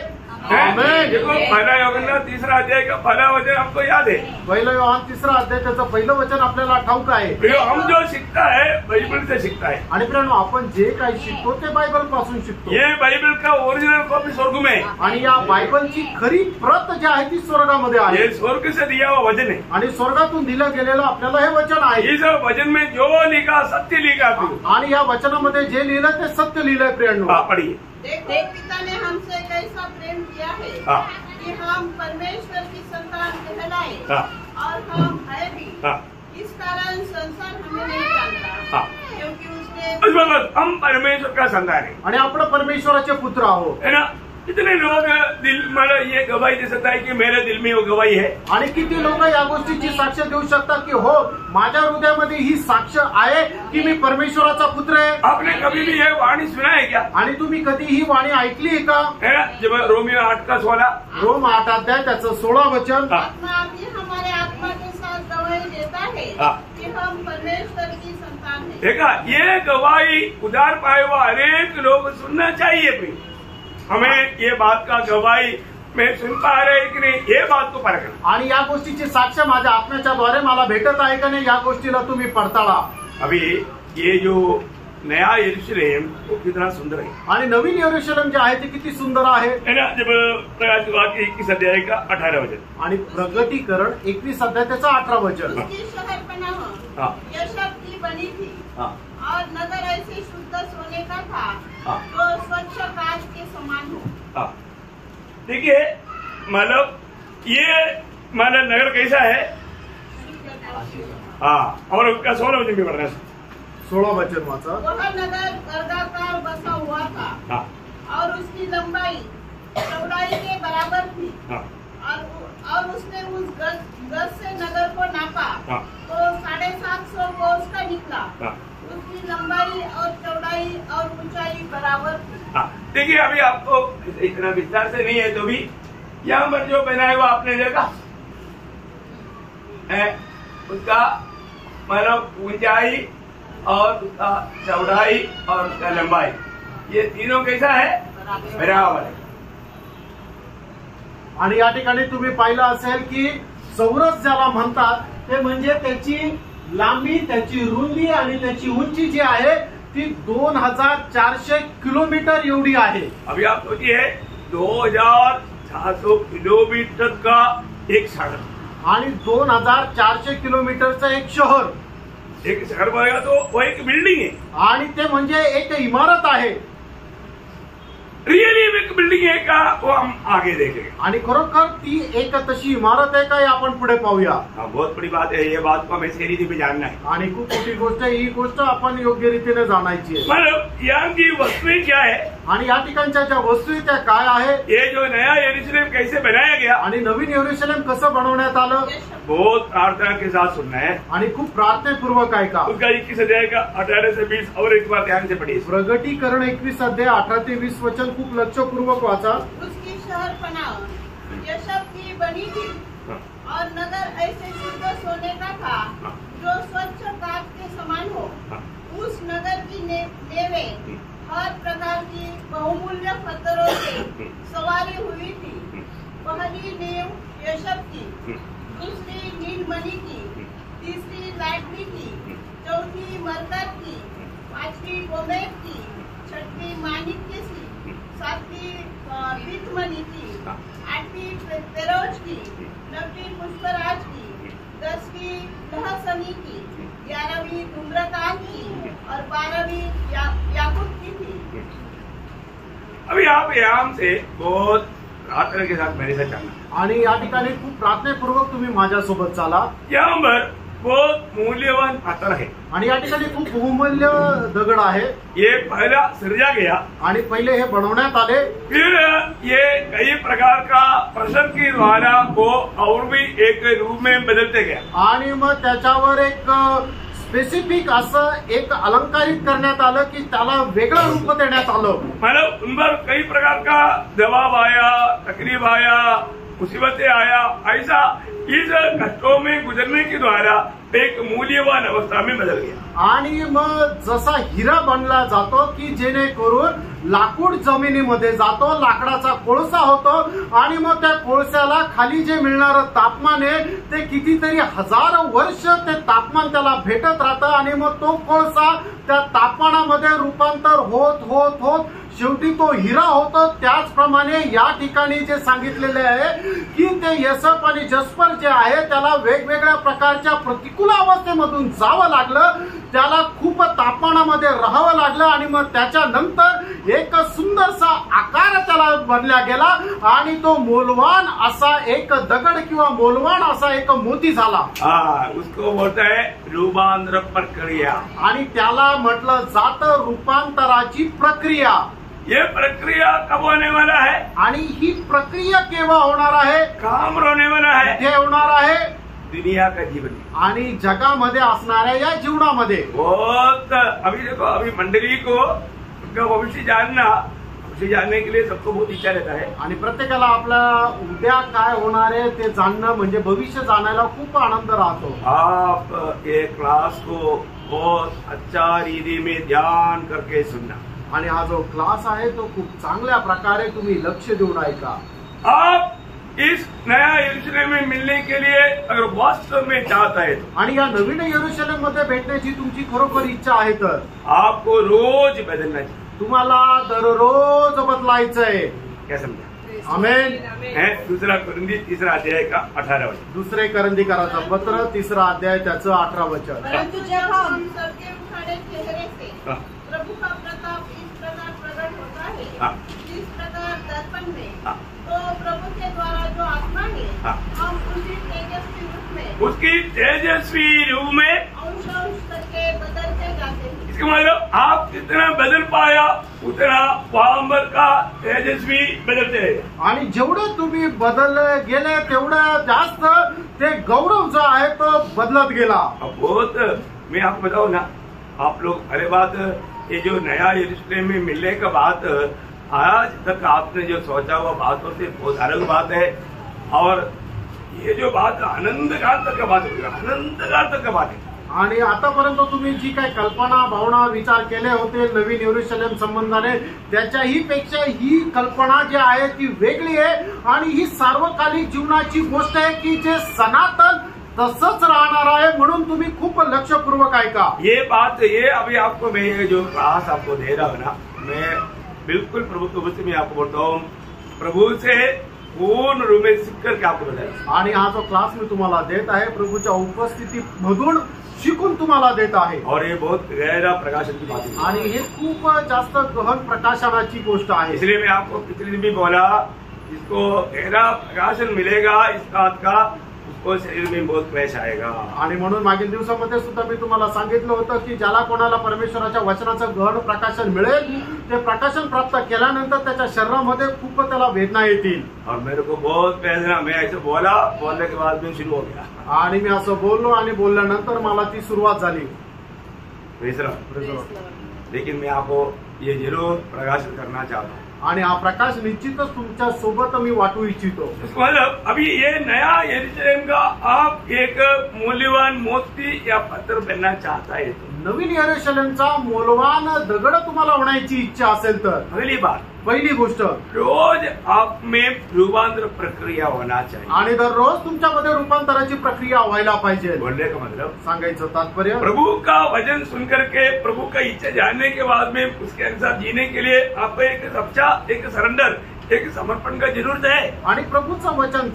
आमेन। देखो पहला यूहन्ना 3रा अध्याय का पहला वचन हमको याद है। पहिलं योहान 3रा अध्याय त्याचं पहिलं वचन आपल्याला ठाऊक आहे। प्रियो हम जो सीखता है बाइबल से सीखता है। आणि प्रियानो आपण जे काही शिकतो ते बायबल पासून शिकतो। ये बाइबल का ओरिजिनल कॉपी स्वर्ग में है। आणि या बायबलची खरी प्रत जी आहे ती स्वर्गामध्ये आहे। ये स्वर्ग से दिया हुआ वचन है आणि स्वर्गातून दिलं गेलेलं आपल्याला हे वचन आहे। इस वचन में जो लिखा सत्य लिखा तू। आणि या वचनामध्ये जे लिहिलं ते सत्य लिहिलंय प्रियानो। पढ़िए। देखो पिता ने हमसे कैसा प्रेम किया है कि हम परमेश्वर की संतान कहलाए और हम है भी। इस कारण संसार हमें नहीं जानता क्योंकि उसने हम परमेश्वर का संतान है आणि आपण परमेश्वराचे पुत्र आहोत, है ना। कितने लोग दिल मतलब ये गवाही दे सकता है कि मेरे दिल में वो गवाही है। आणि किती लोक या गोष्टीची साक्ष देऊ शकतात की हो माझ्या हृदयामध्ये ही साक्ष आहे की मी परमेश्वराचा पुत्र आहे। आपने कभी भी ये वाणी सुना है क्या? आणि तुम्ही कधी ही वाणी ऐकली आहे का? है ना, जब रोमियो 8 का 16 रोम 8 अध्याय त्याचं 16 वचन। आत्मा भी हमारे आत्मा के साथ गवाही देता है कि हम परमेश्वर की संतान हैं। देखा, ये गवाही उधार पाए हुआ अनेक लोग सुनना चाहिए। भी हमें ये बात का गवाही मैं सुन पा रहे कि नहीं, ये बात को परखना। आणि या गोष्टीची साक्ष माझ्या आत्म्याच्या द्वारे मला भेटत आहे का नाही, या गोष्टीला तुम्ही पडताळा। अभी ये जो नया यरूशलेम वो कितना सुंदर है। आणि नवीन यरूशलेम जे आहे ते किती सुंदर आहे, है ना। जब प्रकाशित वाक्य 21 अध्याय का 18 वचन आणि प्रगटीकरण 21 अध्याय त्याचं 18 वचन। उसकी शहर पनाह यशब की बनी थी और नगर ऐसे शुद्ध सोने का था जो स्वच्छ कांच के समान हो। देखिए मतलब ये मतलब नगर कैसा है। और उसका 16 वचन भी पढ़ना। 16 वचन वाचा। वह नगर वर्गाकार बसा हुआ था और उसकी लंबाई चौड़ाई के बराबर थी और उसने उस गज से नगर को नापा तो 750 कोस का निकला। उसकी लंबाई और चौड़ाई और ऊंचाई बराबर थी। देखिए अभी आपको इतना विस्तार से नहीं है तो भी यहाँ पर जो बनाया हुआ आपने देखा है, उसका मतलब ऊंचाई और उसका चौड़ाई और उसका लंबाई, ये तीनों कैसा है, बराबर है। आणि या ठिकाणी तुम्ही पाहिलं असेल की चौरस ज्याला म्हणतात ते म्हणजे त्याची लांबी, त्याची रुंदी आणि त्याची उंची जी आहे ती 2400 किलोमीटर एवढी आहे। अभी आप सोचिए 2400 किलोमीटर का एक शहर आणि 2400 किलोमीटरचं एक शहर। एक शहर बघा तो वो एक बिल्डिंग है आणि ते म्हणजे एक इमारत आहे। रियली एक बिल्डिंग है का वो हम आगे देखेंगे। आणि खरोखर ती एक तशी इमारत आहे का हे आपण पुढे पाहूया। बहुत बड़ी बात है, ये बात को हमें सही रीति में जानना है। आणि खूप मोठी गोष्ट आहे, ही गोष्ट आपण योग्य रीतीने जाणायची आहे। मतलब यहाँ की वस्तुएं क्या है आणि या ठिकाणच्या ज्या वस्तू आहेत त्या काय आहे, ये जो नया यरूशलेम कैसे बनाया गया आणि नवीन यरूशलेम कसं बनवण्यात आलं, बहुत प्रार्थना के साथ सुनना है। आणि खूप प्रार्थनापूर्वक आहे का। उसका 21 अध्याय का 18 से 20 और एक बार ध्यान से पढ़िए। प्रगटीकरण 21 अध्याय 18 ते 20 वचन खूप लक्षपूर्वक वाचा। उसकी शहर पनाह यशब की बनी थी और नगर ऐसे शुद्ध सोने का था जो स्वच्छ कांच के समान हो पहली नींव यशब की, दूसरी नीलमणि की, तीसरी लाडली की, चौथी मरकत की, पांचवी गोमेद की, छठवीं माणिक्य की, सातवीं पीतमणि की, आठवीं पेरोज की, नौवीं पुष्पराज की, 10वीं लहसनी की, 11वीं धूम्रकांत की और 12वीं याकूत की थी। अभी आप यहाँ से बहुत प्रार्थना के साथ मेरे साथ चलना आणि या ठिकाणी खूप प्रार्थनेपूर्वक तुम्ही माझ्यासोबत चाला। यहाँ पर बहुत मूल्यवान पत्थर है आणि या ठिकाणी खूप बहुमूल्य दगड आहे। ये पहला सृजा गया आणि पहिले हे बनवण्यात आले, फिर ये कई प्रकार का प्रश्न के द्वारा वो और भी एक रूप में बदलते गया आणि मग त्याच्यावर एक स्पेसिफिक असं एक अलंकारित करण्यात आलं की त्याला वेगळं रूप देण्यात आलं। मतलब उन पर कई प्रकार का दबाव आया, तकलीफ आया, मुसीबतें आया, ऐसा इस कष्टों में गुजरने के द्वारा एक मूल्यवान अवस्था में बदल गया। आणि मग जसा हिरा बनला जातो की जेणेकरून लाकूड जमिनीमध्ये जातो, लाकडाचा कोळसा होतो आणि मग त्या कोळशाला खाली जे मिळणारं तापमान आहे ते कितीतरी हजारो वर्ष ते तापमान त्याला भेटत राहतं आणि मग तो कोळसा त्या तापमानामध्ये रूपांतर होत होत होत शेवटी तो हिरा होतो। त्याचप्रमाणे या ठिकाणी जे सांगितलेले आहे की ते यसप आणि जस्पर जे आहे त्याला वेगवेगळ्या प्रकारच्या प्रतिकूल अवस्थेमधून जावं लागलं, त्याला खूप तापमानामध्ये राहावं लागलं आणि मग त्याच्यानंतर एक सुंदरसा आकार त्याला बनला गेला आणि तो मोलवान असा एक दगड किंवा मोलवान असा एक मोती झाला। उसको बोलता है रूपांतर प्रक्रिया आणि त्याला म्हटलं जातं रूपांतराची प्रक्रिया। ये प्रक्रिया कब होने वाला है आणि ही प्रक्रिया केव्हा होणार आहे? काम होने वाला है ते होणार आहे दुनिया का जीवन आणि जगामध्ये असणाऱ्या या जीवनामध्ये। बहुत अभी देखो, अभी मंडली को उनका भविष्य जानने के लिए सबको बहुत इच्छा रहता है आणि प्रत्येकाला आपला उद्या काय होणार आहे ते जाणणं म्हणजे भविष्य जाणायला खूप आनंद राहतो। आप ये क्लास को बहुत अच्छा रीति में ध्यान करके सुनना आणि हा जो क्लास आहे तो खूप चांगल्या प्रकारे तुम्ही लक्ष देऊन ऐका। आप इस नया यरूशलेम में मिलने के लिए अगर वास्तव में चाहता है तो आणि या नवीन यरूशलेम मध्ये भेटण्याची तुमची खरोखर इच्छा आहे तर आपको रोज बदलना चाहिए। तुम्हाला दररोज बदलायचंय। क्या समझा? आमेन। है दूसरा कुरिन्थी 3 अध्याय का 18 वचन। दुसरे करंदीकराचं पत्र 3 अध्याय त्याचं 18 वचन। परंतु जब हम सबके उठाने चेहरे से प्रभु का प्रताप इस प्रकार प्रकट होता है, जिस प्रकार दर्पण में, तो प्रभु के द्वारा जो आत्मा है हम उसी तेजस्वी रूप में, उसकी तेजस्वी रूप में अंश अंश करके बदलते जाते हैं। इसका मतलब आप जितना बदल पाया उतना वहां का तेजस्वी बदलते हैं आणि जेवढे तुम्ही बदल गेले तेवढं जास्त ते गौरव जो आहे तो बदलत गेला। अब बहुत मैं आपको बताऊं ना, आप लोग अरे बात ये जो नया यरूशलेम में मिलने का बात आज तक आपने जो सोचा हुआ बातों से बहुत अलग बात है और ये जो बात अनंत काल तक का बात होगा, अनंत काल तक का बात है। आणि आतापर्यंत तुम्ही जी काही कल्पना भावना विचार केले होते नवीन यरूशलेम संबंधाने त्याच्याही पेक्षा ही कल्पना जी आहे ती वेगळी आहे आणि ही सार्वकालिक जीवनाची गोष्ट आहे की जे सनातन तसंच राहणार आहे। म्हणून तुम्ही खूप लक्षपूर्वक ऐका। ये बात ये अभी आपको मैं ये जो क्लास आपको दे रहा हूँ ना, मैं बिल्कुल प्रभु के वचन में आपको बोलता हूँ, प्रभु से पूर्ण रूप में सीख करके आपको बताया। आणि हा जो क्लास मी तुम्हाला देत आहे प्रभूच्या उपस्थितीमधून शिकून तुम्हाला देत आहे और ये बहुत गहरा प्रकाशन की बात है आणि हे खूप जास्त गहन प्रकाशनाची गोष्ट आहे। इसलिए मैं आपको पिछले दिन भी बोला, जिसको गहरा प्रकाशन मिलेगा इस बात का उसको शरीर में बहुत क्लेश आएगा। आणि म्हणून मागील दिवसामध्ये सुद्धा मी तुम्हाला सांगितलं होतं की ज्याला कोणाला परमेश्वराच्या वचनाचं गहन प्रकाशन मिळेल ते प्रकाशन प्राप्त केल्यानंतर त्याच्या शरीरामध्ये खूप त्याला वेदना येतील। और मेरे को बहुत वेदना, मैं ऐसे बोला, बोलने के बाद में शुरू हो गया आणि मी असं बोललो आणि बोलल्यानंतर मला ती सुरुवात झाली। लेकिन मैं आपको ये जरूर प्रकाशित करना चाहता हूँ आणि हा प्रकाश निश्चितच तुमच्या सोबत मी वाटू इच्छितो। मतलब अभी ये नया यरूशलेम का आप एक मूल्यवान मोती या पत्थर बनना चाहता है तो नवीन यरूशलेमचा मोलवान दगड तुम्हाला होण्याची इच्छा असेल तर अगली बात पहिली गोष्ट, रोज आप में रूपांतर प्रक्रिया होना चाहिए। आणि दररोज तुमच्यामध्ये रूपांतराची प्रक्रिया व्हायला पाहिजे। बोलने का मतलब, सांगायचं तात्पर्य, प्रभु का वचन सुनकर के प्रभु का इच्छा जानने के बाद में उसके अनुसार जीने के लिए आपको एक सच्चा, एक सरेंडर, एक समर्पण का जरूरत है। आणि प्रभूचं वचन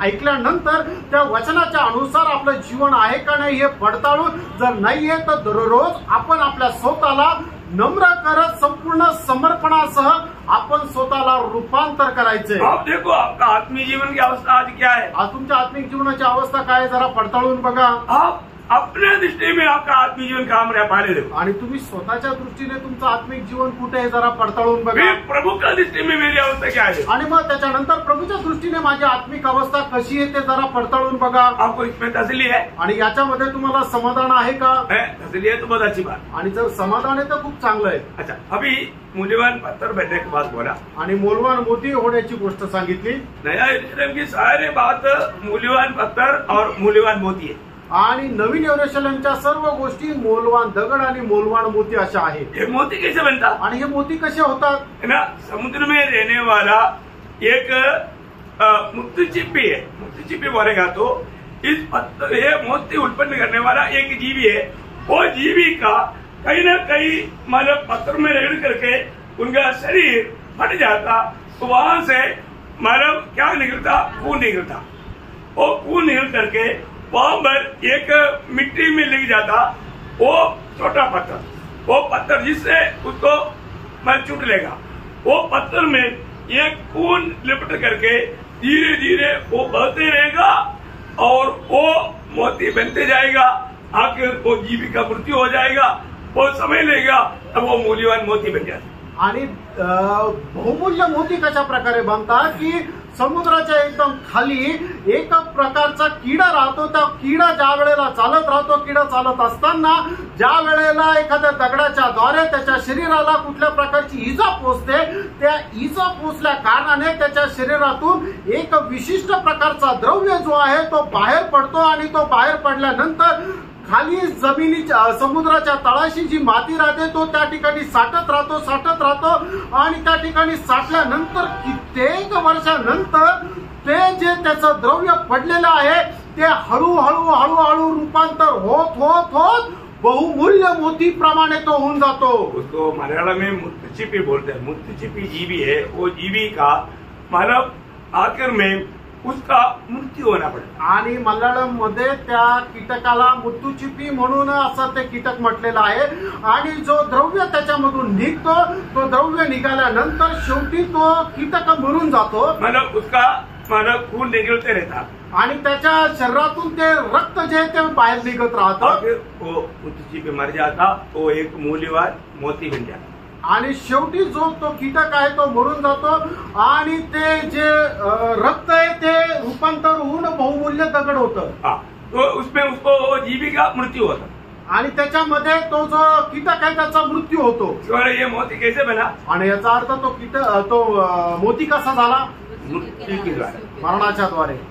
ऐकल्यानंतर त्या वचनाच्या अनुसार आपलं जीवन आहे का नाही हे पडताळून, जर नाहीये तर दररोज आपण आपल्या स्वतःला नम्र करत संपूर्ण समर्पणासह आपण स्वतःला रूपांतर करायचे। आप देखो आपका आत्मीय जीवन की अवस्था आज क्या है, आज तुमच्या आत्मिक जीवनाची अवस्था काय आहे जरा पडताळून बघा। आप अपने दृष्टि में आपका आत्मीय जीवन काम रहा पाले देखो, आणि तुम्ही स्वतःच्या दृष्टीने तुमचं आत्मिक जीवन कुठे आहे जरा पडताळून बघा। फिर प्रभु का दृष्टि में मेरी अवस्था क्या है, आणि मग त्याच्यानंतर प्रभूच्या दृष्टीने माझी आत्मिक अवस्था कशी आहे ते जरा पडताळून बघा। आपको इसमें तसल्ली है? आणि याच्यामध्ये तुम्हाला समाधान आहे का? तसल्ली है तो बहुत अच्छी बात। आणि जर समाधान आहे तर खूप चांगलं आहे। अच्छा, अभी मूल्यवान पत्थर बनने की बात बोला आणि मूल्यवान मोती होण्याची गोष्ट सांगितली। नया यरूशलेम की सारी बात मूल्यवान पत्थर और मूल्यवान मोती है। आणि नवीन यरूशलेमच्या सर्व गोष्टी मौल्यवान दगड आणि मौल्यवान मोती अशा आहेत। ये मोती कैसे बनता आणि हे मोती कसे होतात? है ना, समुद्र में रहने वाला एक मुक्ति चिप्पी है। मुक्ति चिप्पी बोलेगा तो इस पत्थर, ये मोती उत्पन्न करने वाला एक जीवी है। वो जीवी का कहीं ना कहीं मतलब पत्थर में रगड़ करके उनका शरीर फट जाता, तो वहां से मतलब क्या निकलता, खून निकलता। वो खून निकल करके वहां पर एक मिट्टी में लग जाता, वो छोटा पत्थर, वो पत्थर जिससे उसको मैं चुट लेगा, वो पत्थर में एक खून लिपट करके धीरे धीरे वो बहते रहेगा और वो मोती बनते जाएगा। आखिर वो जीवी का मृत्यु हो जाएगा, वो समय लेगा, तब वो मूल्यवान मोती बन जाता। आणि बहुमूल्य मोती कशा प्रकारे बनतात की समुद्राच्या एकदम खाली एक प्रकारचा किडा राहतो। त्या किडा ज्या वेळेला चालत राहतो, किडा चालत असताना ज्या वेळेला एखाद्या दगडाच्या द्वारे त्याच्या शरीराला कुठल्या प्रकारची इजा पोचते, त्या इजा पोचल्या कारणाने त्याच्या शरीरातून एक विशिष्ट प्रकारचा द्रव्य जो आहे तो बाहेर पडतो आणि तो बाहेर पडल्यानंतर खाली जमिनीच्या समुद्राच्या तळाशी जी माती राहते तो त्या ठिकाणी साठत राहतो आणि त्या ठिकाणी साठल्यानंतर कित्येक वर्षानंतर ते जे त्याचं द्रव्य पडलेलं आहे ते हळूहळू रूपांतर होत बहुमूल्य मोती प्रमाणे तो होऊन जातो। उसको मलयालम में मुत्तुचिप्पी बोलते हैं। मुत्तुचिप्पी जीवी है, वो जीवी का मतलब आखिर में उसका मृत्यू होना पड़ेगा। आणि मल्याळम मध्ये त्या कीटकाला मुत्तुचिप्पी म्हणून असं ते कीटक म्हटलेलं आहे। आणि जो द्रव्य त्याच्यामधून निघतो तो द्रव्य निघाल्यानंतर शेवटी तो कीटक मरून जातो, मतलब उसका मतलब खून निकलते रहता आणि त्याच्या शरीरातून ते रक्त जे आहे ते बाहेर निघत राहतं। और फिर वो मुत्तुचिप्पी मर जाता, तो एक मूल्यवान मोती बन जाता। आणि शेवटी जो तो कीटक आहे तो मरून जातो आणि ते जे रक्त आहे ते रूपांतर होऊन बहुमूल्य दगड होतं। तो उसमें उसको जीवी का मृत्यू होता आणि त्याच्यामध्ये तो जो कीटक आहे त्याचा मृत्यू होतो। ये मोती कैसे बना? आणि याचा अर्थ तो मोती कसा झाला? मृत्यु के द्वारा, मरणाच्या द्वारे।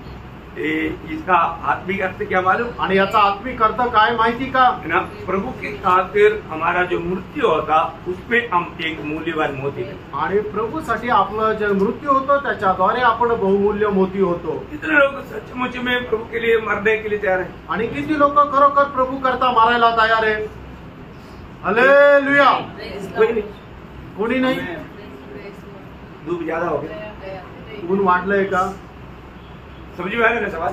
इसका आत्मिक अर्थ क्या मालूम? आणि याचा आत्मिक अर्थ काय माहिती का? ना, प्रभु की खातिर हमारा जो मृत्यू होता उसमें हम एक मूल्यवान मोती है। आणि प्रभूसाठी आपलं जे मृत्यू होतो त्याच्याद्वारे आपण बहुमूल्य मोती होतो। कितने लोग सचमुच में प्रभु के लिए मरने के लिए तैयार है? आणि किती लोक खरोखर प्रभू करता मारायला तयार आहे? हालेलुया। कोणी नाही? धूप ज्यादा हो गया, ऊन वाढलंय का? समझ में आ रहा है सवाल?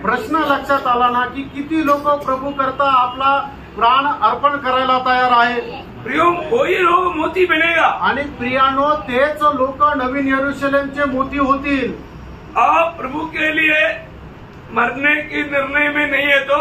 प्रश्न लक्षात आला ना की किती लोक प्रभू करता आपला प्राण अर्पण करायला तयार आहे? प्रियो, कोई लोग मोती बनेगा। आणि प्रियानो, तेच लोक नवीन यरूशलेमचे मोती होतील। आप प्रभु के लिए मरने के निर्णय में नहीं है तो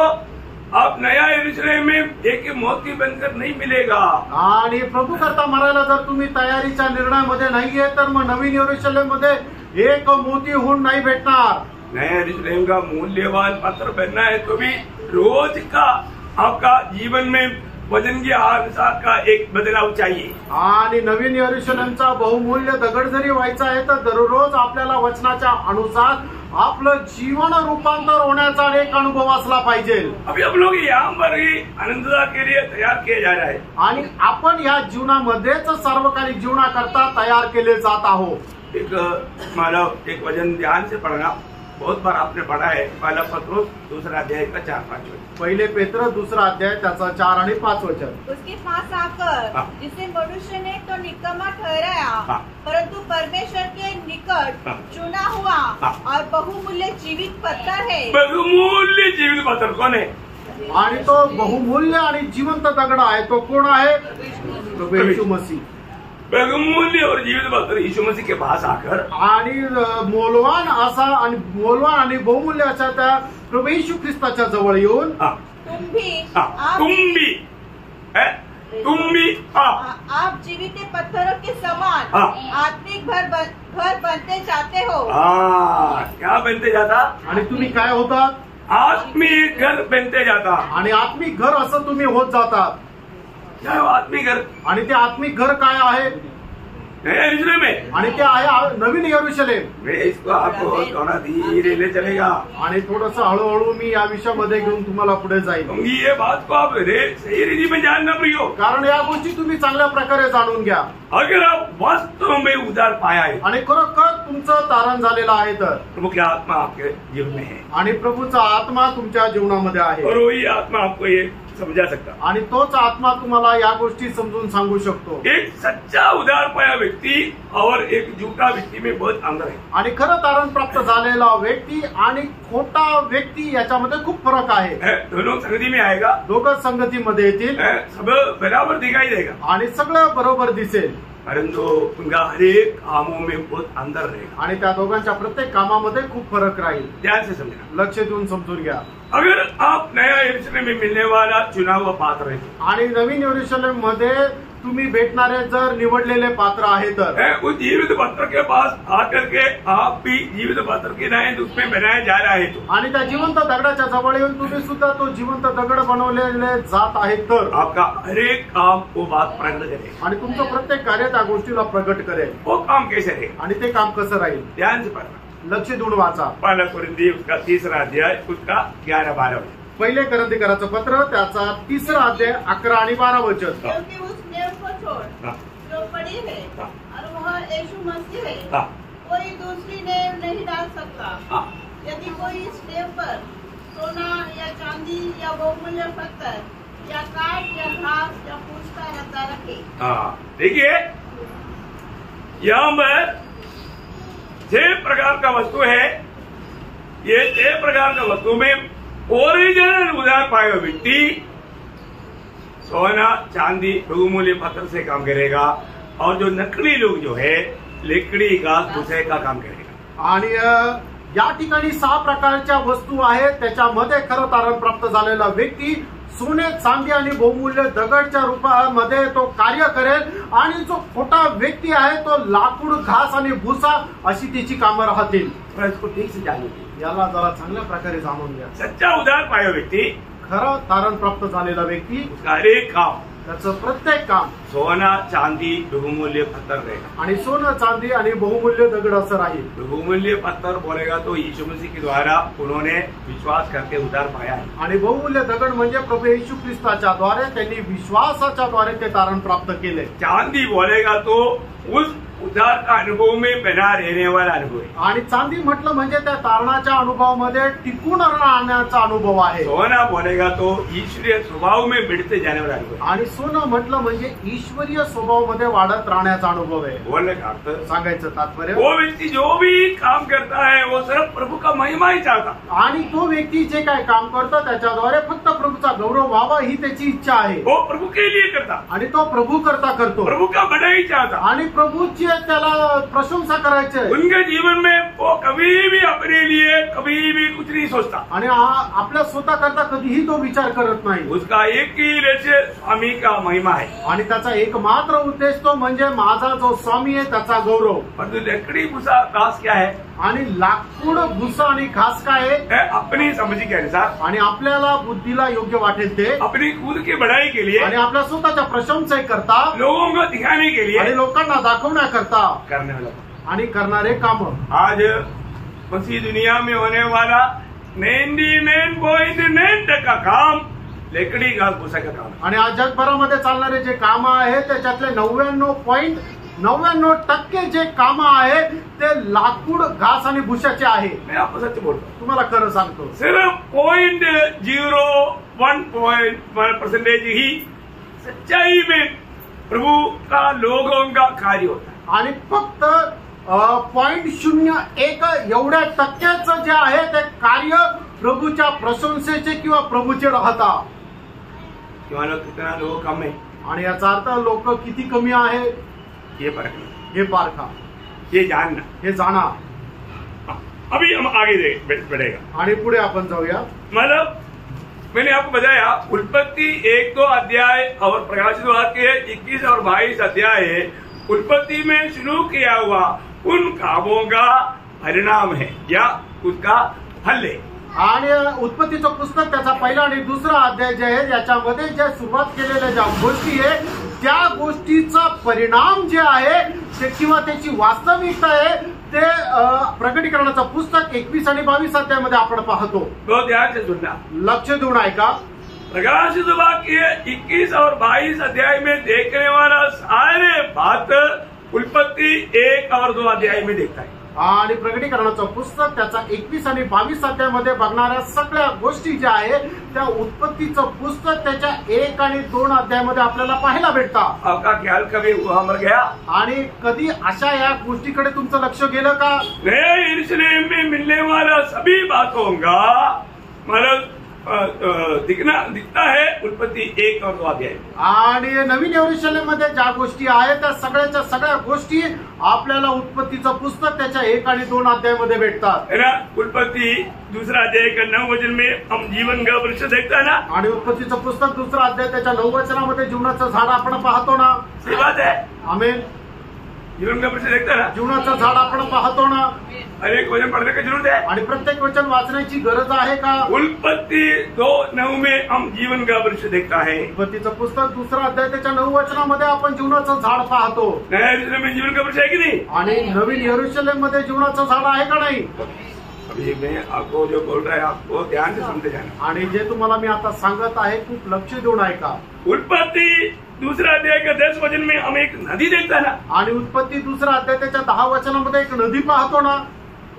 आप नया यरूशलेम में एक मोती बनकर नहीं मिलेगा। आणि प्रभू करता मरायला जर तुम्ही तयारीच्या निर्णयामध्ये नाहीये तर मग नवीन यरूशलेम मध्ये एक मोती होऊन नाही भेटणार। नया यरूशलेम का मूल्यवान पत्थर बनना है तो भी रोज का आपका जीवन में वजन के अनुसार का एक बदलाव चाहिए। आणि नवीन यरूशलेमचा बहुमूल्य दगड जरी व्हायचा आहे तर दररोज आपल्याला वचनाच्या अनुसार आपलं जीवन रूपांतर होण्याचा एक अनुभव असला पाहिजे। अभी हम लोग यहाँ पर ही अनंतता के लिए तैयार किए जा रहे हैं आणि आपण या जीवनामध्येच सार्वकालिक जीवनाकरता तयार केले जात आहोत। एक वचन ध्यान से पढ़ना, बहुत बार आपने पढ़ा है, पहला पत्रुस दूसरा अध्याय का 4-5 वचन। पहिले पेत्र दूसरा अध्याय त्याचा 4 आणि 5 वचन। उसके पास आकर जिसे मनुष्य ने तो निकम्मा ठहराया, परंतु परमेश्वर के निकट चुना हुआ और बहुमूल्य जीवित पत्थर है। बहुमूल्य जीवित पत्थर कौन है? आणि तो बहुमूल्य आणि जिवंत दगड आहे, तो कोण आहे? प्रभू येशू मसीह। बहुमूल्य और जीवित पत्थर यीशु मसीह के पास आकर आणि मौल्यवान आणि बहुमूल्य अशा त्या प्रभू येशू ख्रिस्ताच्या जवळ येऊन तुम भी आप जीवित पत्थरों के समान आत्मिक घर बनते जाते हो। क्या बनते जाता? आणि तुम्ही काय होतात? आत्मिक घर बनते जाता। आणि आत्मिक घर असं तुम्ही होत जातात। क्या वो आत्मिक घर? आणि ते आत्मिक घर काय आहे? यरूशलेम में, आणि ते आहे नवीन यरूशलेम। मैं इसको आपको थोड़ा धीरे ले चलेगा आणि थोडंसं हळूहळू मी या विषयामध्ये घेऊन तुम्हाला पुढे जाईल। ये बात को आप सही रीति में जानना प्रियो, कारण या गोष्टी तुम्ही चांगल्या प्रकारे जाणून घ्या। अगर आप वास्तव में उद्धार पाया है आणि खरोखर तुमचं तारण झालेलं आहे तर प्रभु की आत्मा आपके जीवन में है आणि प्रभूचा आत्मा तुमच्या जीवनामध्ये आहे और वही आत्मा आपको ये समझा सकता आणि तोच आत्मा तुम्हाला या गोष्टी समजून सांगू शकतो। एक सच्चा उद्धार पाया व्यक्ति और एक झूठा व्यक्ति में बहुत अंतर है। आणि खरं तारण प्राप्त झालेला व्यक्ती आणि खोटा व्यक्ती याच्यामध्ये खूप फरक आहे। दोनों संगति में आएगा, दोघं संगतीमध्ये येतील, सब बराबर दिखाई देगा आणि सगळं बरोबर दिसेल, परंतु उनका हर एक कामों में बहुत अंतर रहेगा आणि त्या दोघांच्या प्रत्येक कामामध्ये खूप फरक राहील। ध्यान से समझना, लक्ष देऊन समजून घ्या। अगर आप नया यरूशलेम में मिलने वाला चुना हुआ पात्र है आणि नवीन यरूशलेम मध्ये तुम्ही भेटणारे जर निवडलेले पात्र आहे तर उस जीवित पत्र के पास आकर के आप भी जीवित पत्र के नए उसमें बनाए जा रहे हैं तो आणि त्या जिवंत दगडाच्या जवळ येऊन तुम्ही सुद्धा तो जिवंत दगड बनवलेले जात आहेत तर आपका हर एक काम वो बात प्रकट करेगा आणि तुमचं प्रत्येक कार्य त्या गोष्टीला प्रकट करेल। वो काम कैसे रहेगा? आणि ते काम कसं राहील? ध्यान से पढ़ना, लक्ष देऊन वाचा। पहला कुरिन्थी उसका 3रा अध्याय उसका 11-12 वचन। पहिले करंथीकराचं पत्र त्याचा 3रा अध्याय 11 आणि 12 वचन। क्योंकि उस नेव को छोड़ जो पड़ी है और वह यीशु मसीह है, कोई दूसरी नेव नहीं डाल सकता। यदि कोई इस नेव पर सोना या चांदी या बहुमूल्य पत्थर या काठ या घास या फूस का रद्दा रखे। देखिए यहाँ पर 6 प्रकार का वस्तु है। ये 6 प्रकार का वस्तु में ओरिजिनल उधार पाएगा व्यक्ति सोना चांदी बहुमूल्य पत्थर से काम करेगा और जो नकली लोग जो है लकड़ी का भुसे का काम करेगा। आणि या ठिकाणी 6 प्रकारच्या वस्तू आहेत, त्याच्यामध्ये खरं तारण प्राप्त झालेला व्यक्ती सोने चांदी आणि बहुमूल्य दगडच्या रूपामध्ये तो कार्य करेल आणि जो खोटा व्यक्ती आहे तो लाकूड घास आणि भुसा अशी त्याची कामं राहतील। इसको ठीक से जानिए, याला जरा चांगल्या प्रकारे जाणून घ्या। सच्चा उधार पाया व्यक्ति खरं तारण प्राप्त झालेला व्यक्ती उसका हर एक काम त्याचं प्रत्येक काम सोना चांदी बहुमूल्य पत्थर रहेगा। आणि सोनं चांदी आणि बहुमूल्य दगड असं राहील। बहुमूल्य पत्थर बोलेगा तो यीशु मसीह के द्वारा उन्होंने विश्वास करके उधार पाया है। आणि बहुमूल्य दगड म्हणजे प्रभू येशू ख्रिस्ताच्या द्वारे त्यांनी विश्वासाच्या द्वारे ते तारण प्राप्त केले। चांदी बोलेगा तो उस उद्धार का अनुभव में बना रहने वाला अनुभव है। आणि चांदी म्हटलं म्हणजे त्या तारणाच्या अनुभवामध्ये टिकून राहण्याचा अनुभव आहे। सोना बोलेगा तो ईश्वरीय स्वभाव में बढ़ते जाने वाला अनुभव है। आणि सोनं म्हटलं म्हणजे ईश्वरीय स्वभावामध्ये वाढत राहण्याचा अनुभव आहे। बोलने का अर्थ सांगायचं तात्पर्य वो व्यक्ति जो भी काम करता है वो सिर्फ प्रभु का महिमा ही चाहता। आणि तो व्यक्ती जे काय काम करतो त्याच्याद्वारे फक्त प्रभूचा गौरव व्हावा ही त्याची इच्छा आहे। वो प्रभु के लिए करता आणि तो प्रभू करता करतो, प्रभु का बड़ाई चाहता आणि प्रभूची त्याला प्रशंसा करायची आहे। उनके जीवन में वो कभी भी अपने लिए कभी भी कुछ नहीं सोचता आणि आपल्या स्वतः करता कधीही तो विचार करत नाही। उसका एक ही लक्ष्य स्वामी का महिमा है। आणि त्याचा एकमात्र उद्देश तो म्हणजे माझा जो स्वामी आहे त्याचा गौरव. परंतु लकड़ी भूसा घास क्या है? आणि लाकूड भुसा आणि घास काय आहे? अपनी समझ के अनुसार, आणि आपल्याला बुद्धीला योग्य वाटेल ते, अपनी खुद की बढ़ाई के लिए, आणि आपल्या स्वतःच्या प्रशंसेकरता, लोगों को दिखाने के लिए, आणि लोकांना दाखवण्याकरता करने वाला आणि करणारे काम. आज मसीह दुनिया में होने वाला 99.9% काम लकड़ी घास भूसा का काम है. आणि आज जगभरामध्ये चालणारे जे काम आहे त्याच्यातले 99.99% जे काम आहे ते लाकूड घास आणि भुशाचे आहे. मैं आपको सच बोलता हूँ, तुम्हाला खरं सांगतो, सिर्फ 0.01% ही सच्चाई में प्रभु का लोगों का कार्य होता है. आणि फक्त 0.01 एवढ्या टक्क्याचं जे आहे ते कार्य प्रभूच्या प्रशंसेचे किंवा प्रभूचे राहता. किंवा कितना लोग कम है, आणि याचा अर्थ लोक किती कमी आहे ये परखना, हे पारखा, ये जानना. हे जाणा. अभी हम आगे बढ़ेगा आणि पुढे आपण जाऊया. मतलब मैंने आपको बताया उत्पत्ति 1-2 अध्याय और प्रकाशित वाक्य 21 और 22 अध्याय उत्पत्ति में शुरू किया हुआ उन कामों का परिणाम है या उसका फल है. आणि उत्पत्तीचं पुस्तक त्याचा पहिला आणि दुसरा अध्याय जे आहे याच्यामध्ये ज्या सुरुवात केलेल्या ज्या गोष्टी आहे त्या गोष्टीचा परिणाम जे आहे ते किंवा त्याची वास्तविकता आहे ते प्रकटीकरणाचं पुस्तक 21 आणि 22 अध्यायामध्ये आपण पाहतो. बहुत ध्यान से सुनना, लक्ष देऊन ऐका. प्रकाशित वाक्य 21 और 22 अध्याय में देखने वाला सारे बात उत्पत्ति 1 और 2 अध्याय में देखता है. आणि प्रकटीकरणाचं पुस्तक त्याचा 21 आणि 22 अध्यायामध्ये बघणाऱ्या सगळ्या गोष्टी ज्या आहे त्या उत्पत्तीचं पुस्तक त्याच्या 1 आणि 2 अध्यायामध्ये आपल्याला पाहायला भेटतात. आपका ख्याल कभी हुआ मर गया? आणि कधी अशा या गोष्टीकडे तुमचं लक्ष गेलं का? नए यरूशलेम में मिलने वाला सभी बातों का मतलब दिखता है उत्पत्ति 1 और 2 अध्याय. आणि नवीन यरूशलेम मध्ये ज्या गोष्टी आहेत त्या सगळ्याच्या सगळ्या गोष्टी आपल्याला उत्पत्तीचं पुस्तक त्याच्या 1 आणि 2 अध्यायामध्ये भेटतात. है ना. उत्पत्ति 2 अध्याय का 9 वचन में हम जीवन का वृक्ष देखता है ना. आणि उत्पत्तीचं पुस्तक 2 अध्याय त्याच्या 9 वचनामध्ये जीवनाचं झाड आपण पाहतो ना. सही बात है. आमेन. जीवन का वृक्ष देखता है ना. जीवनाचं झाड आपण पाहतो ना. हर एक वचन पढ़ने की जरूरत है. आणि प्रत्येक वचन वाचण्याची गरज आहे का? उत्पत्ति 2:9 में हम जीवन का वृक्ष देखता है. उत्पत्तीचं पुस्तक 2 अध्याय त्याच्या 9 वचनामध्ये आपण जीवनाचं झाड पाहतो. नया यरूशलेम में जीवन का वृक्ष है कि नहीं? आणि नवीन यरूशलेम मध्ये जीवनाचं झाड आहे का नाही? अभी मैं आपको जो बोल रहा है आपको ध्यान से सुनते जाना. आणि जे तुम्हाला मी आता सांगत आहे खूप लक्ष देऊन ऐका. उत्पत्ति 2 अध्याय का 10 वचन में हम एक नदी देखता ना. आणि उत्पत्ती 2 अध्याय त्याच्या 10 वचनामध्ये एक नदी पाहतो ना.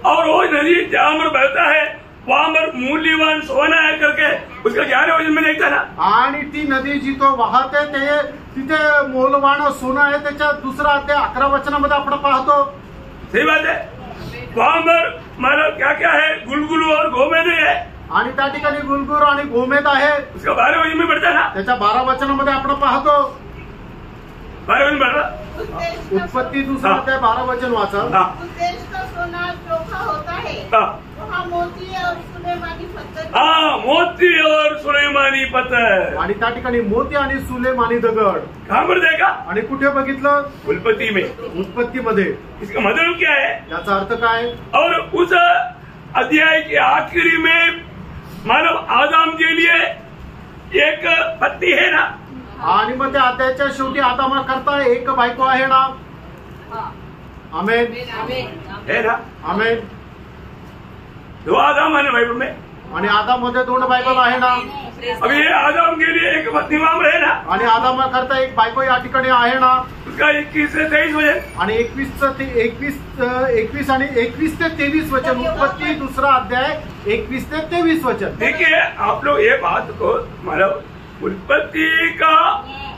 और वो नदी जहाँ पर बहता है वहाँ पर मूल्यवान सोना है करके उसका 11 वचन में देखता ना. आणि ती नदी जिथं वाहते ते तिथे मोलवान सोनं आहे त्याच्या 2 अध्याय 11 वचनामध्ये आपण पाहतो. सही बात है. वहाँ पर मतलब क्या क्या है, गुलगुलू और गोमेद है. आणि त्या ठिकाणी गुलगुर आणि गोमेद आहे. उसका 12 वचन में बढ़ता ना. त्याच्या 12 वचनामध्ये आपण पाहतो. 12 वचन बढ़ रहा. उत्पत्ती 2 अध्याय 12 वचन वाचा. उस देश का सोना चोखा होता है, वहाँ मोती और सुलेमानी पत्थर. हाँ, मोती और सुलेमानी पत्थर. आणि त्या ठिकाणी मोती आणि सुलेमानी दगड. कहाँ पर देखा? आणि कुठे बघितलं? उत्पत्ति में. उत्पत्तीमध्ये. इसका मतलब क्या है? याचा अर्थ काय? और उस अध्याय के आखिरी में मानव आदम के लिए एक पत्नी है ना. आणि मग त्या अध्यायाच्या शेवटी आदामा करता एक बायको आहे ना. आमेन. है ना. आमेन. 2 आदम है ना बाइबल में. आणि आदामध्ये 2 बायबल आहे ना. अभी ये आदम के लिए एक पत्नी वहां पर है ना. आणि आदामा करता एक बायको या ठिकाणी आहे ना. उसका 21 से 23 वचन. आणि 21 आणि 21 ते 23 वचन. उत्पत्ती 2 अध्याय 21 ते 23 वचन. देखिए आप लोग ये बात को मतलब उत्पत्ति का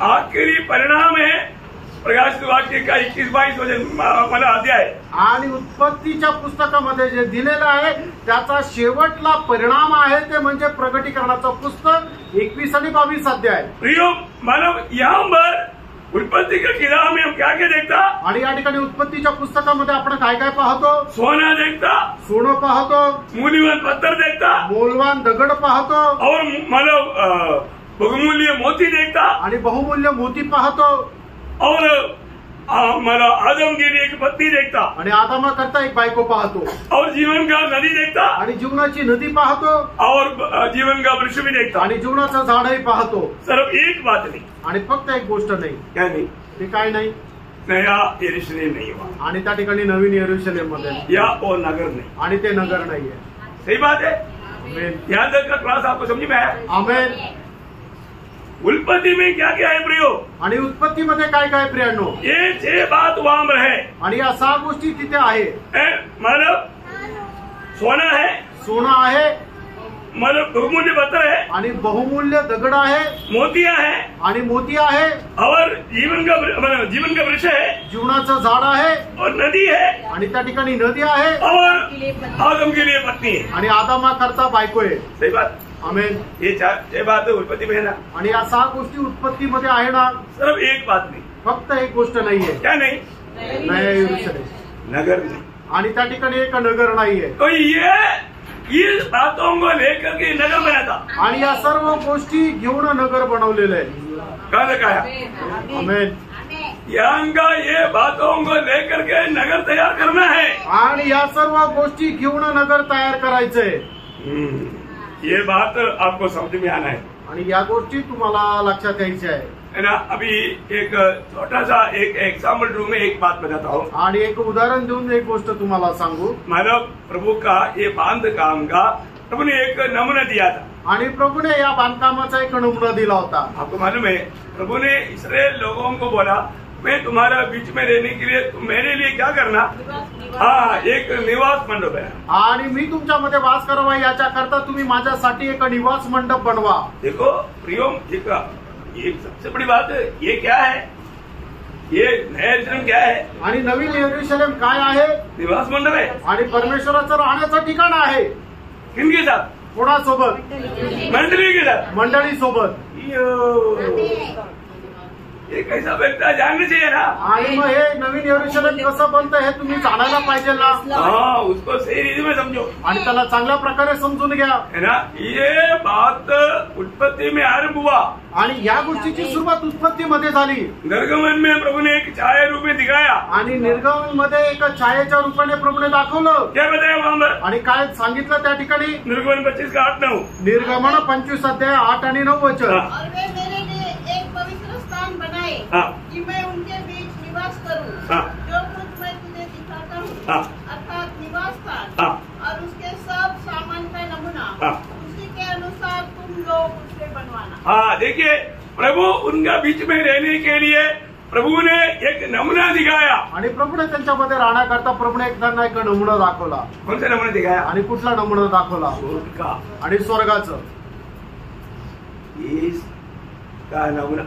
आखिरी परिणाम है प्रकाशित वाक्य का 21-22 वचन मला अध्याय. आणि उत्पत्तीच्या पुस्तकामध्ये जे दिलेलं आहे त्याचा शेवटला परिणाम आहे ते म्हणजे प्रकटीकरणाचं पुस्तक 21 आणि 22 अध्याय. प्रियो मानव यहाँ पर उत्पत्ति की किताब में हम क्या क्या देखता. आणि या ठिकाणी उत्पत्तीच्या पुस्तकामध्ये आपण काय काय पाहतो? सोना देखता, सोनं पाहतो, मूल्यवान पत्थर देखता, मोलवान दगड पाहतो, और मानव बहुमूल्य मोती देखता. आणि बहुमूल्य मोती पाहतो. और मला आदम के लिए एक पत्नी देखता आणि आदामा करता एक बायको पाहतो और जीवन का नदी देखता आणि जीवनाची नदी पाहतो और जीवन का वृक्ष भी देखता आणि जीवनाचं झाडही पाहतो. सिर्फ एक बात नहीं, आणि फक्त एक गोष्ट नाही, क्या नहीं, ते काय नाही, नया यरूशलेम नहीं हुआ आणि त्या ठिकाणी नवीन यरूशलेम मध्ये या और नगर नहीं. आणि ते नगर नाहीये. सही बात है. आमेन. यहाँ तक का क्लास आपको समझ में आया. आमेन. उत्पत्ति में क्या क्या है प्रियो, आणि उत्पत्तीमध्ये काय काय प्रियांनो, ये 6 बात वहां पर है. आणि या 6 गोष्टी तिथे आहे. मतलब सोना है, सोना आहे, मतलब बहुमूल्य पत्थर है, आणि बहुमूल्य दगड आहे, मोतिया है, आणि मोती आहे, और जीवन का वृक्ष है, जीवनाचं झाड आहे, और नदी है, आणि त्या ठिकाणी नदी आहे, और आदम के लिए पत्नी है. आणि आदामा करता बायको आहे. सही बात. आमेन. ये 6 बात उत्पत्ति में है ना. आणि या 6 गोष्टी उत्पत्तीमध्ये आहे ना. सिर्फ एक बात नहीं, फक्त एक गोष्ट नाहीये, क्या नहीं, नया यरूशलेम, नगर नहीं. आणि त्या ठिकाणी एक नगर नाहीये. तो ये बातों को लेकर के नगर बना था. आणि या सर्व गोष्टी घेऊन नगर बनवलेलं आहे. कहा लगाया. आमेन. यहाँ का ये बातों को लेकर के नगर तैयार करना है. आणि या सर्व गोष्टी घेऊन नगर तयार करायचंय. ये बात आपको समझ में आना है. आणि या गोष्टी तुम्हाला लक्षात यायच्या आहे ना. अभी एक छोटा सा एक एग्जाम्पल रूम में एक बात बताता हूँ. आणि एक उदाहरण देऊन एक गोष्ट तुम्हाला सांगू. मानव प्रभु का ये बांध काम का प्रभु ने एक नमूना दिया था. आणि प्रभूने या बांधकामाचा एक नमुना दिला होता. आपको मालूम है, प्रभु ने इस्राएल लोगों को बोला, मैं तुम्हारा बीच में रहने के लिए तुम मेरे लिए क्या करना, एक निवास मंडप है. आणि मी तुमच्यामध्ये वास करावा याच्या करता तुम्ही माझ्यासाठी एक निवास मंडप बनवा. देखो प्रियो, ये सबसे बड़ी बात है. ये क्या है, ये नया यरूशलेम क्या है, आणि नवीन यरूशलेम काय आहे, निवास मंडप है. आणि परमेश्वराचं राहण्याचं ठिकाण आहे. किनके साथ, कोणासोबत, मंडली के साथ, मंडळी सोबत. ये कैसा बनता जानना चाहिए ना. आणि मग हे नवीन यरूशलेम कसं बनतं हे तुम्ही जाणायला पाहिजे ना. हाँ, उसको सही रीति में समझो. आणि त्याला चांगल्या प्रकारे समजून घ्या. है ना. ये बात उत्पत्ति में आरंभ हुआ. आणि या गोष्टीची सुरुवात उत्पत्तीमध्ये झाली. निर्गमन में प्रभु ने एक छाया रूप में दिखाया. आणि निर्गमन मध्ये एक छायेच्या रूपाने प्रभूने दाखवलं. क्या बताया वहां पर, आणि काय सांगितलं त्या ठिकाणी, निर्गमन 25 का 8-9. निर्गमन 25 अध्याय 8 आणि 9 वचन. और वे मेरे लिए एक पवित्र स्थान बनाए कि मैं उनके बीच निवास करूं. जो कुछ मैं तुझे दिखाता हूँ, अर्थात निवास स्थान और उसके सब सामान का नमूना, उसी के अनुसार तुम लोग उसे बनवाना. हाँ, देखिए प्रभु उनका बीच में रहने के लिए प्रभु ने एक नमूना दिखाया. आणि प्रभूने त्यांच्यामध्ये राहण्याकरता प्रभूने एक त्यांना एक नमुना दाखवला. कौन सा नमूना दिखाया, आणि कुठला नमुना दाखवला, का आणि स्वर्गाचं. इसका नमूना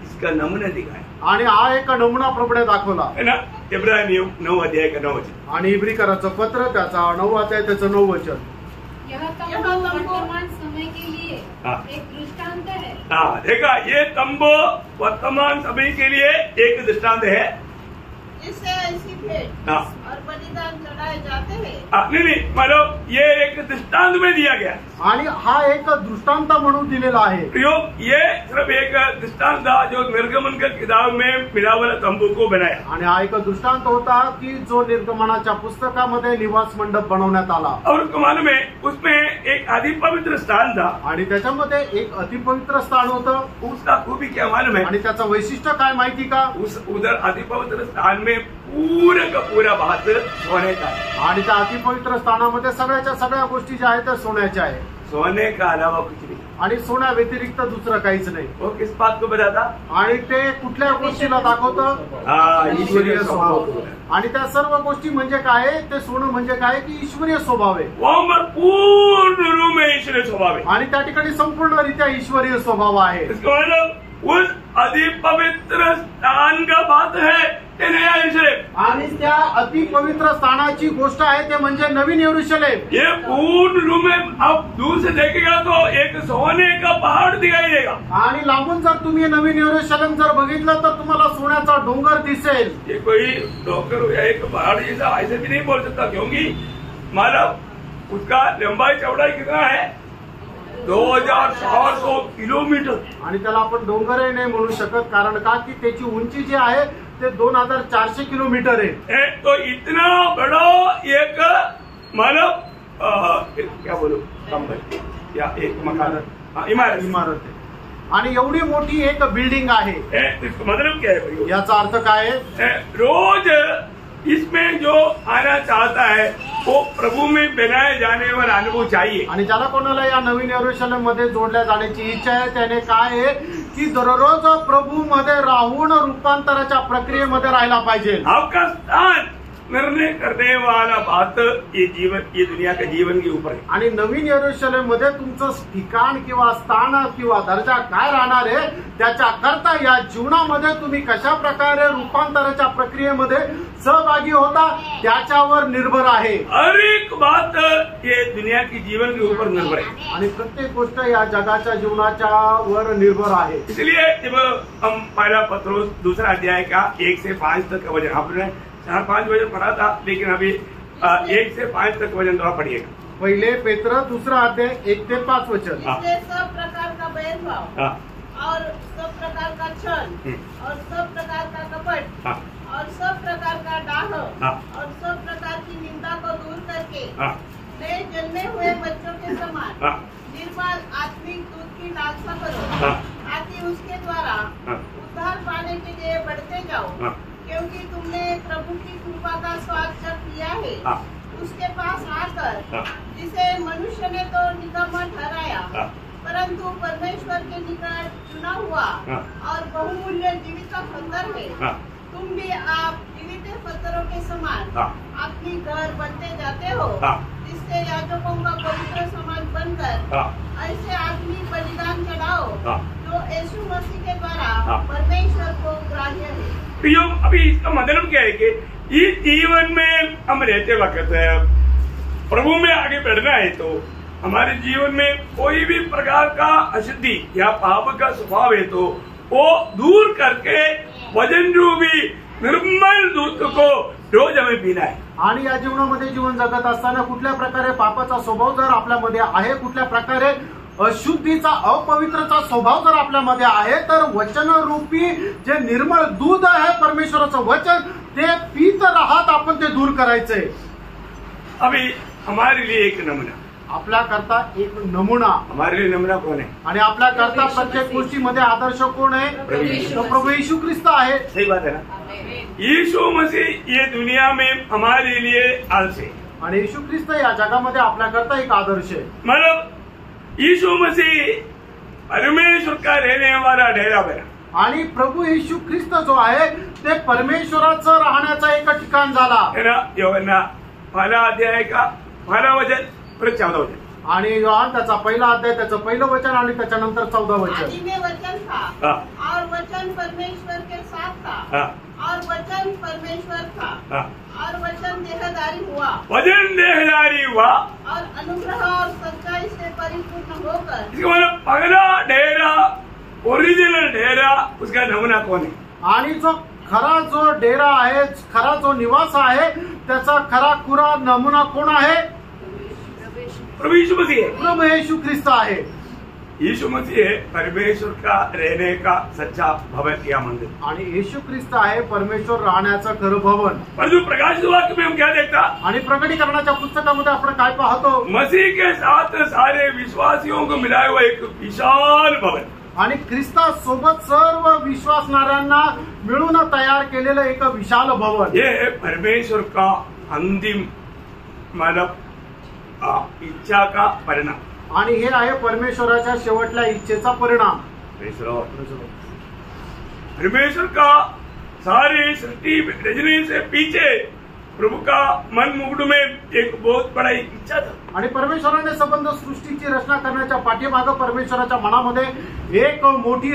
इसका नमूना दिखाया. आणि हा एक नमुना प्रभूने दाखवला है ना. इब्रानी 9 अध्याय का 9 वचन. आणि इब्रीकराचं पत्र त्याचा 9 अध्याय त्याचं 9 वचन. यह तंबू वर्तमान समय के लिए एक दृष्टांत है. हाँ, देखा, ये तंबू वर्तमान समय के लिए एक दृष्टांत है. इससे ऐसी भेंट और बलिदान चढ़ाए जाते हैं. नहीं, मतलब ये एक दृष्टांत में दिया गया. आणि हा एक दृष्टांत म्हणून दिलेला आहे. प्रयोग ये सिर्फ एक दृष्टांत था जो निर्गमन का किताब में मिलावल तंबू को बनाया. आणि हा एक दृष्टांत होता की जो निर्गमनाच्या पुस्तकामध्ये निवास मंडप बनवण्यात आला. और उसको मालूम है, उसमें एक अति पवित्र स्थान था. आणि त्याच्यामध्ये एक अतिपवित्र स्थान होतं. उसका खूबी क्या मालूम है, आणि त्याचं वैशिष्ट्य काय माहिती का, उधर अति पवित्र स्थान में पूरा का पूरा भात सोने का है. आणि त्या अतिपवित्र स्थानामध्ये सगळ्याच्या सगळ्या गोष्टी ज्या आहेत त्या सोन्याच्या आहे. सोने का अलावा कुछ नहीं. आणि सोन्या व्यतिरिक्त दुसरं काहीच नाही. वो किस बात को बताता, आणि ते कुठल्या गोष्टीला दाखवतं, ईश्वरीय स्वभाव. आणि त्या सर्व गोष्टी म्हणजे काय, ते सोनं म्हणजे काय की ईश्वरीय स्वभाव आहे. वहां पूर्ण रूप में ईश्वरीय स्वभाव है. आणि त्या ठिकाणी संपूर्णरित्या ईश्वरीय स्वभाव आहे. इसका मतलब उस अति पवित्र स्थान का बात है ते नया यरूशलेम. आणि त्या अतिपवित्र स्थानाची गोष्ट आहे ते म्हणजे नवीन यरूशलेम. ये पूर्ण रूप में आप दूर से देखेगा तो एक सोने का पहाड़ दिखाई देगा. आणि लांबून जर तुम्ही नवीन यरूशलेम जर बघितलं तर तुम्हाला सोन्याचा डोंगर दिसेल. ये कोई डोंगर या एक पहाड़ जैसा ऐसे भी नहीं बोल सकता, क्योंकि मालूम उसका लंबाई चौड़ाई कितना है, 2400 किलोमीटर। आणि त्याला आपण डोंगरही नाही म्हणू शकत, कारण का की त्याची उंची जी आहे ते 2400 किलोमीटर आहे। तो इतना बड़ा एक मतलब क्या बोलो कंपनी या एक मकान इमारत आहे आणि एवढी मोठी एक बिल्डिंग आहे। इसका मतलब क्या है? याचा अर्थ काय आहे? रोज इसमें जो आना चाहता है वो प्रभु में बनाए जाने वाला अनुभव चाहिए। आणि ज्याला कोणाला या नवीन यरूशलेम मध्ये जोडल्या जाण्याची इच्छा आहे त्याने काय आहे की दररोज प्रभू मध्ये राहून रूपांतराच्या प्रक्रियेमध्ये राहायला पाहिजे। आपका स्थान निर्णय करने वाला बात ये जीवन, ये दुनिया के जीवन के ऊपर है। आणि नवीन यरूशलेम मध्ये तुमचं ठिकाण किंवा स्थान किंवा दर्जा काय राहणार आहे त्याच्या करता या जीवनामध्ये तुम्ही कशा प्रकारे रूपांतराच्या प्रक्रियेमध्ये सहभागी होता त्याच्यावर निर्भर आहे। हर एक बात ये दुनिया की जीवन के ऊपर निर्भर है आणि प्रत्येक गोष्ट या जगाच्या जीवनाच्या वर निर्भर आहे। इसलिए जब हम पहला पत्रोस दूसरा अध्याय का 1 से 5 तक का वचन, आपने 4-5 वचन पढ़ा था, लेकिन अभी 1 से 5 तक वचन थोड़ा पढ़िएगा। पहिले पेत्र दूसरा अध्याय 1 ते 5 वचन। इसलिए सब प्रकार का भेदभाव और सब प्रकार का छल और सब प्रकार का कपट और सब प्रकार का डाह और सब प्रकार की निंदा को दूर करके नए जन्मे हुए बच्चों के समान निर्मल आत्मिक दूध की लालसा करो, ताकि उसके द्वारा उद्धार पाने के लिए बढ़ते जाओ, क्योंकि तुमने प्रभु की कृपा का स्वाद जब लिया है उसके पास आकर, जिसे मनुष्य ने तो निकम्मा ठहराया परंतु परमेश्वर के निकट चुना हुआ और बहुमूल्य जीवित पत्थर है, तुम भी आप जीवित पत्थरों के समान अपनी घर बनते जाते हो, जिससे याजकों का पवित्र समान बनकर ऐसे आदमी बलिदान चढ़ाओ जो यीशु मसीह के द्वारा परमेश्वर को ग्राह्य है। अभी इसका मतलब क्या है कि इस जीवन में हम रहते वक्त प्रभु में आगे बढ़ना है तो हमारे जीवन में कोई भी प्रकार का अशुद्धि या पाप का स्वभाव है तो वो दूर करके वजन रूपी निर्मल दूध को रोज हमें पीना है। आणि या जीवनामध्ये जीवन जगत असताना कुठल्या प्रकारे पापाचा स्वभाव जर आपल्यामध्ये आहे, कुठल्या प्रकारे अशुद्धीचा अपवित्रचा स्वभाव जर आपल्यामध्ये आहे तर वचन रूपी जे निर्मळ दूध आहे परमेश्वराचं वचन ते पीत राहत आपण ते दूर करायचंय। अभी हमारे लिए एक नमूना, आपल्या करता एक नमुना, हमारे लिए नमूना कौन है? आणि आपल्या करता प्रत्येक गोष्टीमध्ये आदर्श कोण आहे? प्रभू येशू ख्रिस्त आहे। सही बात है ना? यीशु मसीह ये दुनिया में हमारे लिए आदर्श है आणि येशू ख्रिस्त या जगामध्ये आपल्या करता एक आदर्श आहे। मतलब यीशु मसीह परमेश्वर का रहने वाला डेरा बना, आणि प्रभू येशू ख्रिस्त जो आहे ते परमेश्वराचं राहण्याचा एक ठिकाण झाला है ना? योहन्ना पहला अध्याय का पहला वचन फिर 14 वचन, आणि योहान त्याचा पहिला अध्याय त्याचं पहिलं वचन आणि त्याच्यानंतर 14 वचन। आदि में वचन था और वचन परमेश्वर के साथ था और वचन परमेश्वर था और वचन देहधारी हुआ, वचन देहधारी हुआ और अनुग्रह और सच्चाई से परिपूर्ण होकर। इसका मतलब पहला डेरा, ओरिजिनल डेरा, उसका नमूना कौन है? आणि जो खरा जो डेरा आहे, खरा जो निवास आहे त्याचा खरा खुरा नमुना कोण आहे? प्रभु यीशु मसीह है। प्रभू येशू ख्रिस्त आहे। यीशु मसीह है परमेश्वर का रहने का सच्चा भवन या मंदिर, आणि येशू ख्रिस्त आहे परमेश्वर राहण्याचं खरं भवन। परंतु प्रकाशित वाक्य में हम क्या देखता? आणि प्रकटीकरणाच्या पुस्तकामध्ये आपण काय पाहतो? मसीह के साथ सारे विश्वासियों को मिलाया हुआ एक विशाल भवन, आणि ख्रिस्तासोबत सर्व विश्वासणाऱ्यांना मिळून तयार केलेलं एक विशाल भवन। ये है परमेश्वर का अंतिम मतलब इच्छा का परिणाम, आणि हे आहे परमेश्वराच्या शेवटल्या इच्छेचा परिणाम। परमेश्वर का सारी सृष्टि रचने से पीछे प्रभु का मन मुकुट में एक बहुत बड़ा इच्छा था, आणि परमेश्वराने संबंध सृष्टीची रचना करण्याच्या पाठीमागे परमेश्वराच्या मनामध्ये एक मोठी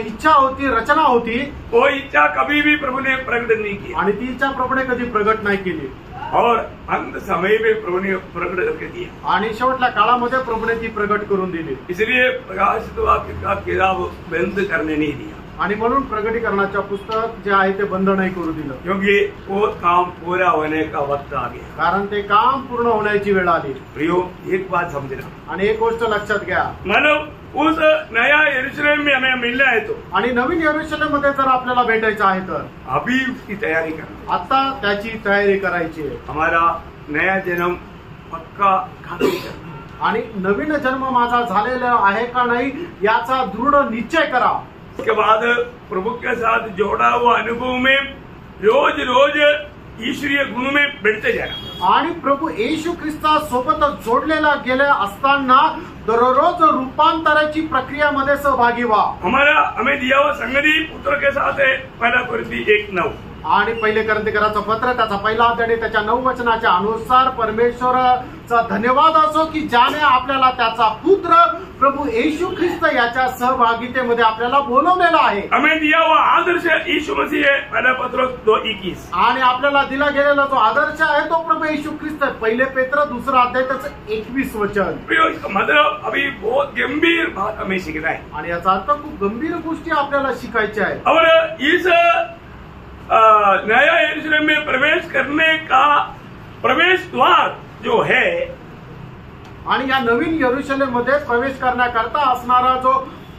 इच्छा होती, रचना होती। वो इच्छा कभी भी प्रभु ने प्रकट नहीं की आणि ती इच्छा प्रभूने कधी प्रगट नाही केली, और अंत समय में प्रभु ने प्रकट करके दिया, आणि शेवटल्या काळामध्ये प्रभूने ती प्रगट करून दिली। इसलिए प्रकाशित वाक्य का किताब बंद करने नहीं दिया। आणि म्हणून प्रगटीकरणाच्या पुस्तक जे आहे ते बंद नाही करू दिलं, क्योंकि वो काम पूरा होने का वक्त आ गया। कारण ते काम पूर्ण होण्याची वेळ आली। प्रियो, एक बात समझना, आणि एक गोष्ट लक्षात घ्या, मतलब उस नया यरूशलेम में हमें मिलना है तो, आणि नवीन यरूशलेम मध्ये जर आपल्याला भेटायचं आहे तर अभी उसकी तैयारी करना, आता त्याची तयारी करायची आहे। हमारा नया जन्म पक्का खात्री करना, आणि नवीन जन्म माझा झालेला आहे का नाही याचा दृढ निश्चय करा। उसके बाद प्रभु के साथ जोड़ा हुआ अनुभव में रोज रोज ईश्वरीय गुण में बढ़ते जाना, आणि प्रभू येशू ख्रिस्ता सोबत जोडलेला गेले असताना दररोज रूपांतराची प्रक्रियामध्ये सहभागी व्हा। हमें दिया हुआ संगति पुत्र के साथ है, 1 कोरिन्थी 1:9, आणि पहिले करंथीकराचं पत्र त्याचा पहिला अध्याय त्याच्या 9 वचनाच्या अनुसार परमेश्वराचा धन्यवाद असो की ज्याने आपल्याला त्याचा पुत्र प्रभू येशू ख्रिस्त याच्या सहभागितेमध्ये आपल्याला बोलवलेला आहे। हमें दिया हुआ आदर्श यीशु मसीह है, 1 पत्रस 2:21, आणि आपल्याला दिला गेलेला जो आदर्श आहे तो प्रभू येशू ख्रिस्त आहे। पहिले पेत्र 2 अध्याय त्याचं 21 वचन। इसका मतलब अभी बहुत गंभीर बात हमें सीखना है, आणि याचा अर्थ खूप गंभीर गोष्टी आपल्याला शिकायच्या आहेत। और इस नया यरूशलेम में प्रवेश करने का प्रवेश द्वार जो है, आणि या नवीन यरूशलेम मध्ये प्रवेश करण्याकरता असणारा जो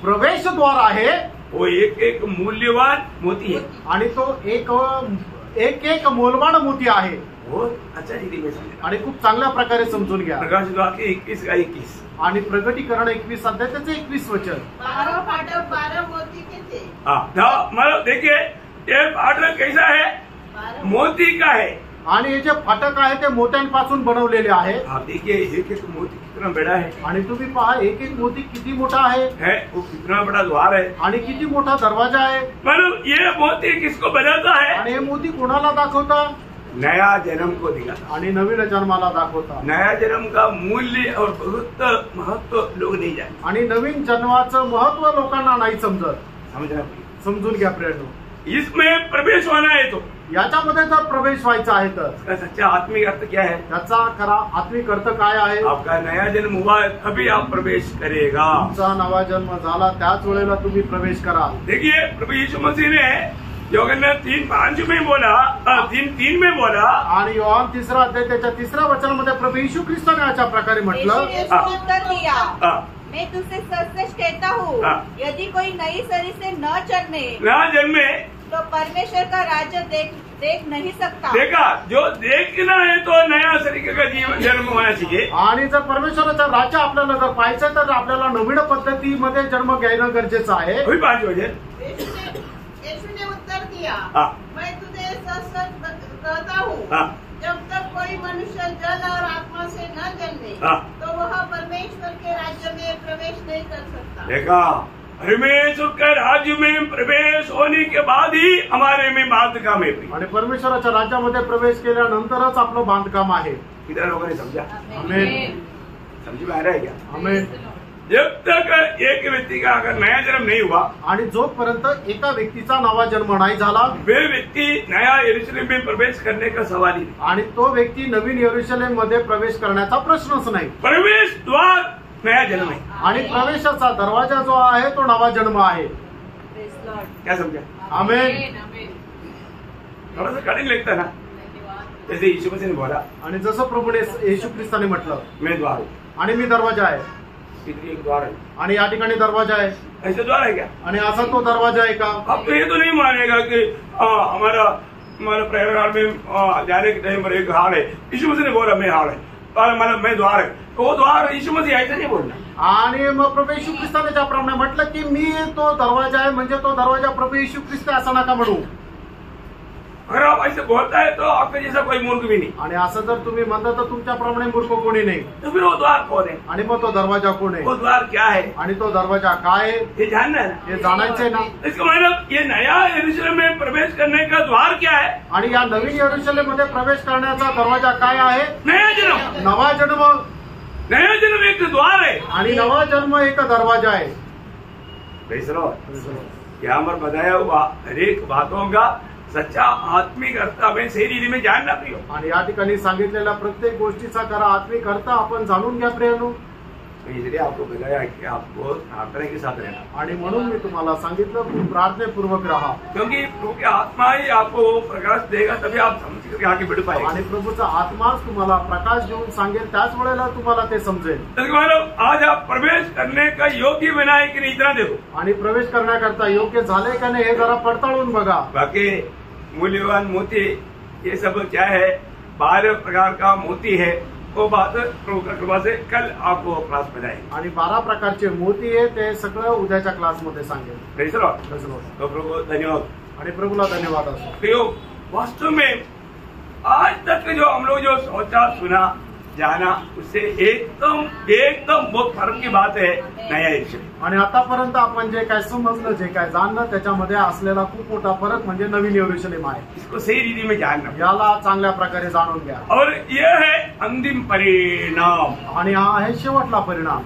प्रवेशद्वार आहे वो एक एक मूल्यवान मोती है, आणि तो एक मोलवान मोती आहे। बहुत अच्छा रीति में समझना, आणि खूप चांगल्या प्रकारे समजून घ्या। प्रकाशित वाक्य 21:21, आणि प्रगटीकरण 21 अध्याय त्याचे 21 वचन। 12 फाटक 12 मोती के थे। मतलब देखिए ये पात्र कैसा है, 12 मोती का है। आणि हे जे फाटक आहे ते मोत्यांपासून बनवलेले आहे। आप देखिए एक एक मोती कितना बड़ा है, आणि तुम्ही पहा एक एक मोती किती मोठा आहे वो कितना बड़ा द्वार है, आणि किती मोठा दरवाजा आहे। मतलब ये मोती किसको बताता है, आणि हे मोती कोणाला दाखवता, नया जन्म को दिखाता, आणि नवीन जन्माला दाखवता। नया जन्म का मूल्य और बहुत महत्व लोग नहीं जानते, आणि नवीन जन्माचं महत्व लोकांना नाही समजत। समझना, समजून घ्या प्रियांनो, इसमें प्रवेश होना है तो याच्यामध्ये जर प्रवेश व्हायचा आहे तर इसका सच्चा आत्मिक अर्थ क्या है, त्याचा खरा आत्मिक अर्थ काय आहे। आपका नया जन्म हुआ है तभी आप प्रवेश करेगा। तुमचा नवा जन्म झाला त्याच वेळेला तुम्ही प्रवेश कराल। देखिए प्रभु यीशु मसीह ने योहन्ना 3:5 में बोला, 3:3 में बोला, आणि योहान 3 अध्याय त्याच्या 3 वचनामध्ये प्रभू येशू ख्रिस्ताने अशा प्रकारे म्हटलं, यीशु ने उत्तर दिया, हाँ, मैं तुझसे सच-सच कहता हूँ, हाँ। यदि कोई नई शरीर से न जन्मे नया जन्मे, तो परमेश्वर का राज्य देख नहीं सकता। देखा, जो देखना है तो नया शरीर का जीवन जन्म होना चाहिए। आणि जर परमेश्वराचं राज्य आपल्याला जर पाहायचं तर आपल्याला नवीन पद्धतीमध्ये जन्म घेणं गरजेचं आहे। वही 5 वचन, यीशु ने उत्तर दिया, हाँ। मैं तुझे सच-सच कहता हूँ, हाँ। जब तक कोई मनुष्य जल और आत्मा से न जन्मे, हाँ। तो वह परमेश्वर के राज्य में प्रवेश नहीं कर सकता। देखा, परमेश्वर के राज्य में प्रवेश होने के बाद ही हमारे में बांधकाम है। आणि परमेश्वराच्या राज्यामध्ये प्रवेश केल्यानंतरच आपलं बांधकाम आहे। कितना लोगों ने समझा, आमेन, समझ में आ रहा है क्या? आमेन। जब तक एक व्यक्ति का अगर नया जन्म नहीं हुआ, आणि जोपर्यंत एका व्यक्तीचा नवा जन्म नाही झाला, वे व्यक्ति नया यरूशलेम में प्रवेश करने का सवाल ही नहीं। आणि तो व्यक्ती नवीन यरूशलेम मध्ये प्रवेश करण्याचा प्रश्नच नाही। प्रवेश द्वार नया जन्म है। आणि प्रवेशाचा दरवाजा जो आहे तो नवा जन्म आहे। Praise Lord. क्या समझा? आमेन। थोड़ा सा कठिन लगता है ना, जैसे यीशु मसीह ने बोला, आणि जसं प्रभूने येशू ख्रिस्ताने म्हटलं, मैं द्वार हूँ, आणि मी दरवाजा आहे, इतनी एक द्वार है। आणि या ठिकाणी दरवाजा आहे, ऐसे द्वार है क्या? आणि असा तो दरवाजा आहे का? अब तो ये तो नहीं मानेगा कि हमारा प्रेयर हॉल में जाने के टाइम पर एक हाल है, यीशु मसीह ने बोला मैं हाल है, और मतलब मैं द्वार है, तो वो द्वार यीशु मसीह ऐसा नहीं बोलना। आणि मग प्रभू येशू ख्रिस्ताने ज्याप्रमाणे म्हटलं की मी तो दरवाजा आहे, म्हणजे तो दरवाजा प्रभू येशू ख्रिस्त असं नका म्हणू। अगर आप ऐसे बोलता है तो आपके जैसा कोई मूर्ख भी नहीं। आणि असं जर तुम्ही म्हणता तर तुमच्याप्रमाणे मूर्ख कोणी नाही। तो फिर वो द्वार कौन है? आणि मग तो दरवाजा कोण आहे? वो द्वार क्या है? आणि तो दरवाजा काय आहे ये जानना है ना। हे जाणायचंय ना। इसका मतलब ये नया यरूशलेम में प्रवेश करने का द्वार क्या है? आणि या नवीन यरूशलेम मध्ये प्रवेश करण्याचा दरवाजा काय आहे? नया जन्म। नवा जन्म। नया जन्म एक द्वार है, आणि नवा जन्म एक दरवाजा आहे। यहाँ पर बताया हुआ हर एक बातों का सच्चा आत्मिक अर्थ हमें सही रीति में जानना प्रियो। आणि या ठिकाणी सांगितलेल्या प्रत्येक गोष्टीचा खरा आत्मिक अर्थ आपण जाणून घ्या प्रियानो। इसलिए आपको बताया कि आपको प्रार्थना के साथ रहना, आणि म्हणून मी तुम्हाला सांगितलं की प्रार्थनेपूर्वक राहा, क्योंकि प्रभु की आत्मा ही आपको वो प्रकाश देगा, तभी आप समझ करके आगे बढ़ पाएंगे। आणि प्रभूचा आत्माच तुम्हाला प्रकाश देऊन सांगेल, त्याच वेळेला तुम्हाला ते समजेल। तर मानव आज आप प्रवेश करने का योग्य बनाए कि नहीं, इतना देखो। आणि प्रवेश करण्याकरता योग्य झाले का नाही हे जरा पडताळून बघा। बाकी मूल्यवान मोती ये सब क्या है, 12 प्रकार का मोती है, वो बात प्रभु की कृपा से कल आपको क्लास में आएगी। आणि 12 प्रकारचे मोती आहे ते सगळं उद्याच्या क्लासमध्ये सांगेल। Praise the Lord. Praise the Lord. तो प्रभु धन्यवाद। आणि प्रभूला धन्यवाद असो। प्रियो, वास्तव में आज तक जो हम लोग जो सोचा सुना जाना, उससे एकदम बहुत फर्क की बात है नया यरूशलेम। आणि आतापर्यंत आपण जे काय समजलं, जे काय जाणलं, त्याच्यामध्ये असलेला खूप मोठा फरक म्हणजे नवीन यरूशलेम आहे। इसको सही रीति में जानना, याला चांगल्या प्रकारे जाणून घ्या। और ये है अंतिम परिणाम, आणि हा आहे शेवटला परिणाम,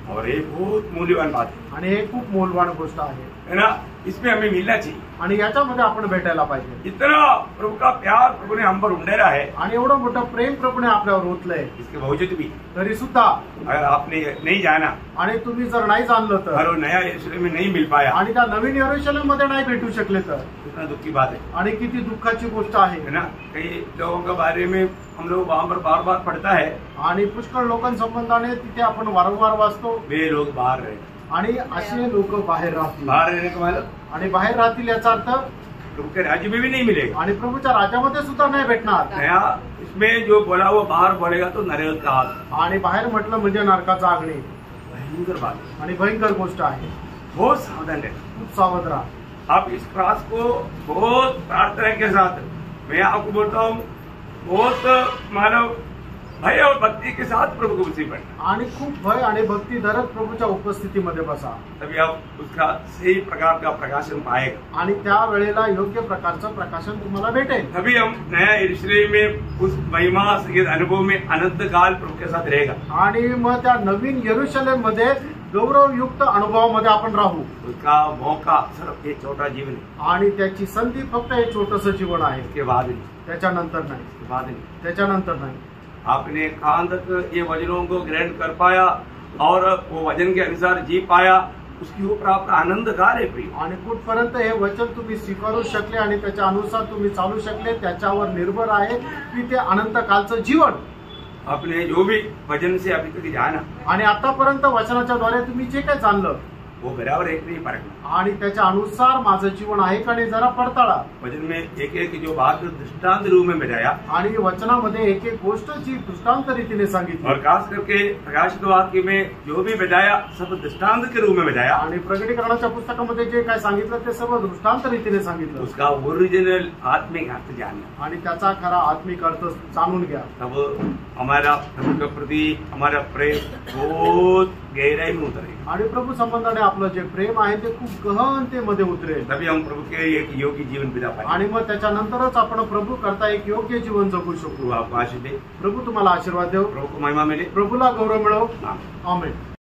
और ये बहुत मूल्यवान बात आणि हे खूप मौल्यवान गोष्ट आहे है ना। इसमें हमें मिलना चाहिए। आणि याच्यामध्ये आपण भेटायला पाहिजे। इतना प्रभु का प्यार प्रभु ने हम पर उंडेरा है, आणि एवढं मोठं प्रेम प्रभूने आपल्यावर ओतलंय, इसके बावजूद भी तरी सुद्धा अगर आपने नहीं जाना आणि तुम्ही जर नाही जाणलं और तर, वो नया यरूशलेम में नहीं मिल पाया, आणि त्या नवीन यरूशलेम मध्ये नाही भेटू शकले तर, कितना दुख की बात है आणि किती दुःखाची गोष्ट आहे ना। कई लोगों के बारे में हम लोग वहाँ पर बार बार पढ़ता है, आणि पुष्कळ लोकांसंबंधाने तिथे आपण वारंवार वाचतो, वे लोग बाहर रहे, आणि असे लोक बाहेर राहतील। बाहर रहने का मतलब आणि बाहेर राहतील याचा अर्थ प्रभु के राज्य में भी नहीं मिलेगा। आणि प्रभूच्या राज्यामध्ये सुद्धा नाही भेटणार। नया इसमें जो बोला वो बाहर बोलेगा तो नरक का हाथ, आणि बाहेर म्हटलं म्हणजे नरकाचा अग्नी, भयंकर बात है, आणि भयंकर गोष्ट आहे। बहुत सावधान है। खूप सावध राहा। आप इस क्लास को बहुत प्रार्थना के साथ, मैं आपको बोलता हूँ, बहुत मानव भय और भक्ति के साथ प्रभु को उसी पढ़ना, आणि खूप भय आणि भक्ती धरत प्रभूच्या उपस्थितीमध्ये बसा, तभी आप उसका सही प्रकार का प्रकाशन पाएगा, आणि त्या वेळेला योग्य प्रकारचं प्रकाशन तुम्हाला भेटेल। तभी हम नया यरूशलेम में उस महिमा संगीत अनुभव में अनंत काल प्रभु के साथ रहेगा, आणि मग त्या नवीन यरूशलेम मध्ये गौरवयुक्त अनुभवामध्ये आपण राहू। उसका मौका सिर्फ एक छोटा जीवन है, आणि त्याची संधी फक्त हे छोटंसं जीवन आहे, इसके बाद नहीं, त्याच्यानंतर नाही, इसके बाद नहीं। त्याच्यानंतर नाही। आपने कहाँ तक ये वचनों को ग्रहण कर पाया और वो वचन के अनुसार जी पाया, उसकी ऊपर आपका आनंद कार है प्रिय। आणि कुठपर्यंत हे वचन तुम्ही स्वीकारू शकले आणि त्याच्या अनुसार तुम्ही चालू शकले, त्याच्यावर निर्भर आहे की ते अनंत कालचं जीवन। आपने जो भी वचन से अभी तक जाना, आणि आतापर्यंत वचनाच्या द्वारे तुम्ही जे काही जाणलं, वो बराबर एक नहीं परखना। आणि त्याच्या अनुसार माझं जीवन आहे का नाही जरा पडताळा। वचन में एक एक जो बात दृष्टांत रूप में बताया, आणि वचनामध्ये एक एक गोष्ट जी दृष्टांत रीतीने सांगितली, और खास करके प्रकाशित वाक्य में जो भी बताया सब दृष्टांत के रूप में बताया, आणि प्रकटीकरणाच्या पुस्तकामध्ये जे काय सांगितलं ते सर्व दृष्टांत रीतीने सांगितलं, उसका ओरिजिनल आत्मिक अर्थ जानना, आणि त्याचा खरा आत्मिक अर्थ जाणून घ्या। तब हमारा प्रभु के प्रति हमारा प्रेम बहुत गहराई में उतरेगा, आणि प्रभु संबंधाने आपलं जे प्रेम आहे ते खूप गहनतेमध्ये उतरेल, तभी हम प्रभु के एक योग्य जीवन बिता पाएंगे। आणि मग त्याच्यानंतरच आपण प्रभू करता एक योग्य जीवन जगू शकू। प्रभु आपको आशीष दे, प्रभू तुम्हाला आशीर्वाद देव, प्रभु को महिमा मिले। प्रभूला गौरव मिळव। आमीन। आमेन।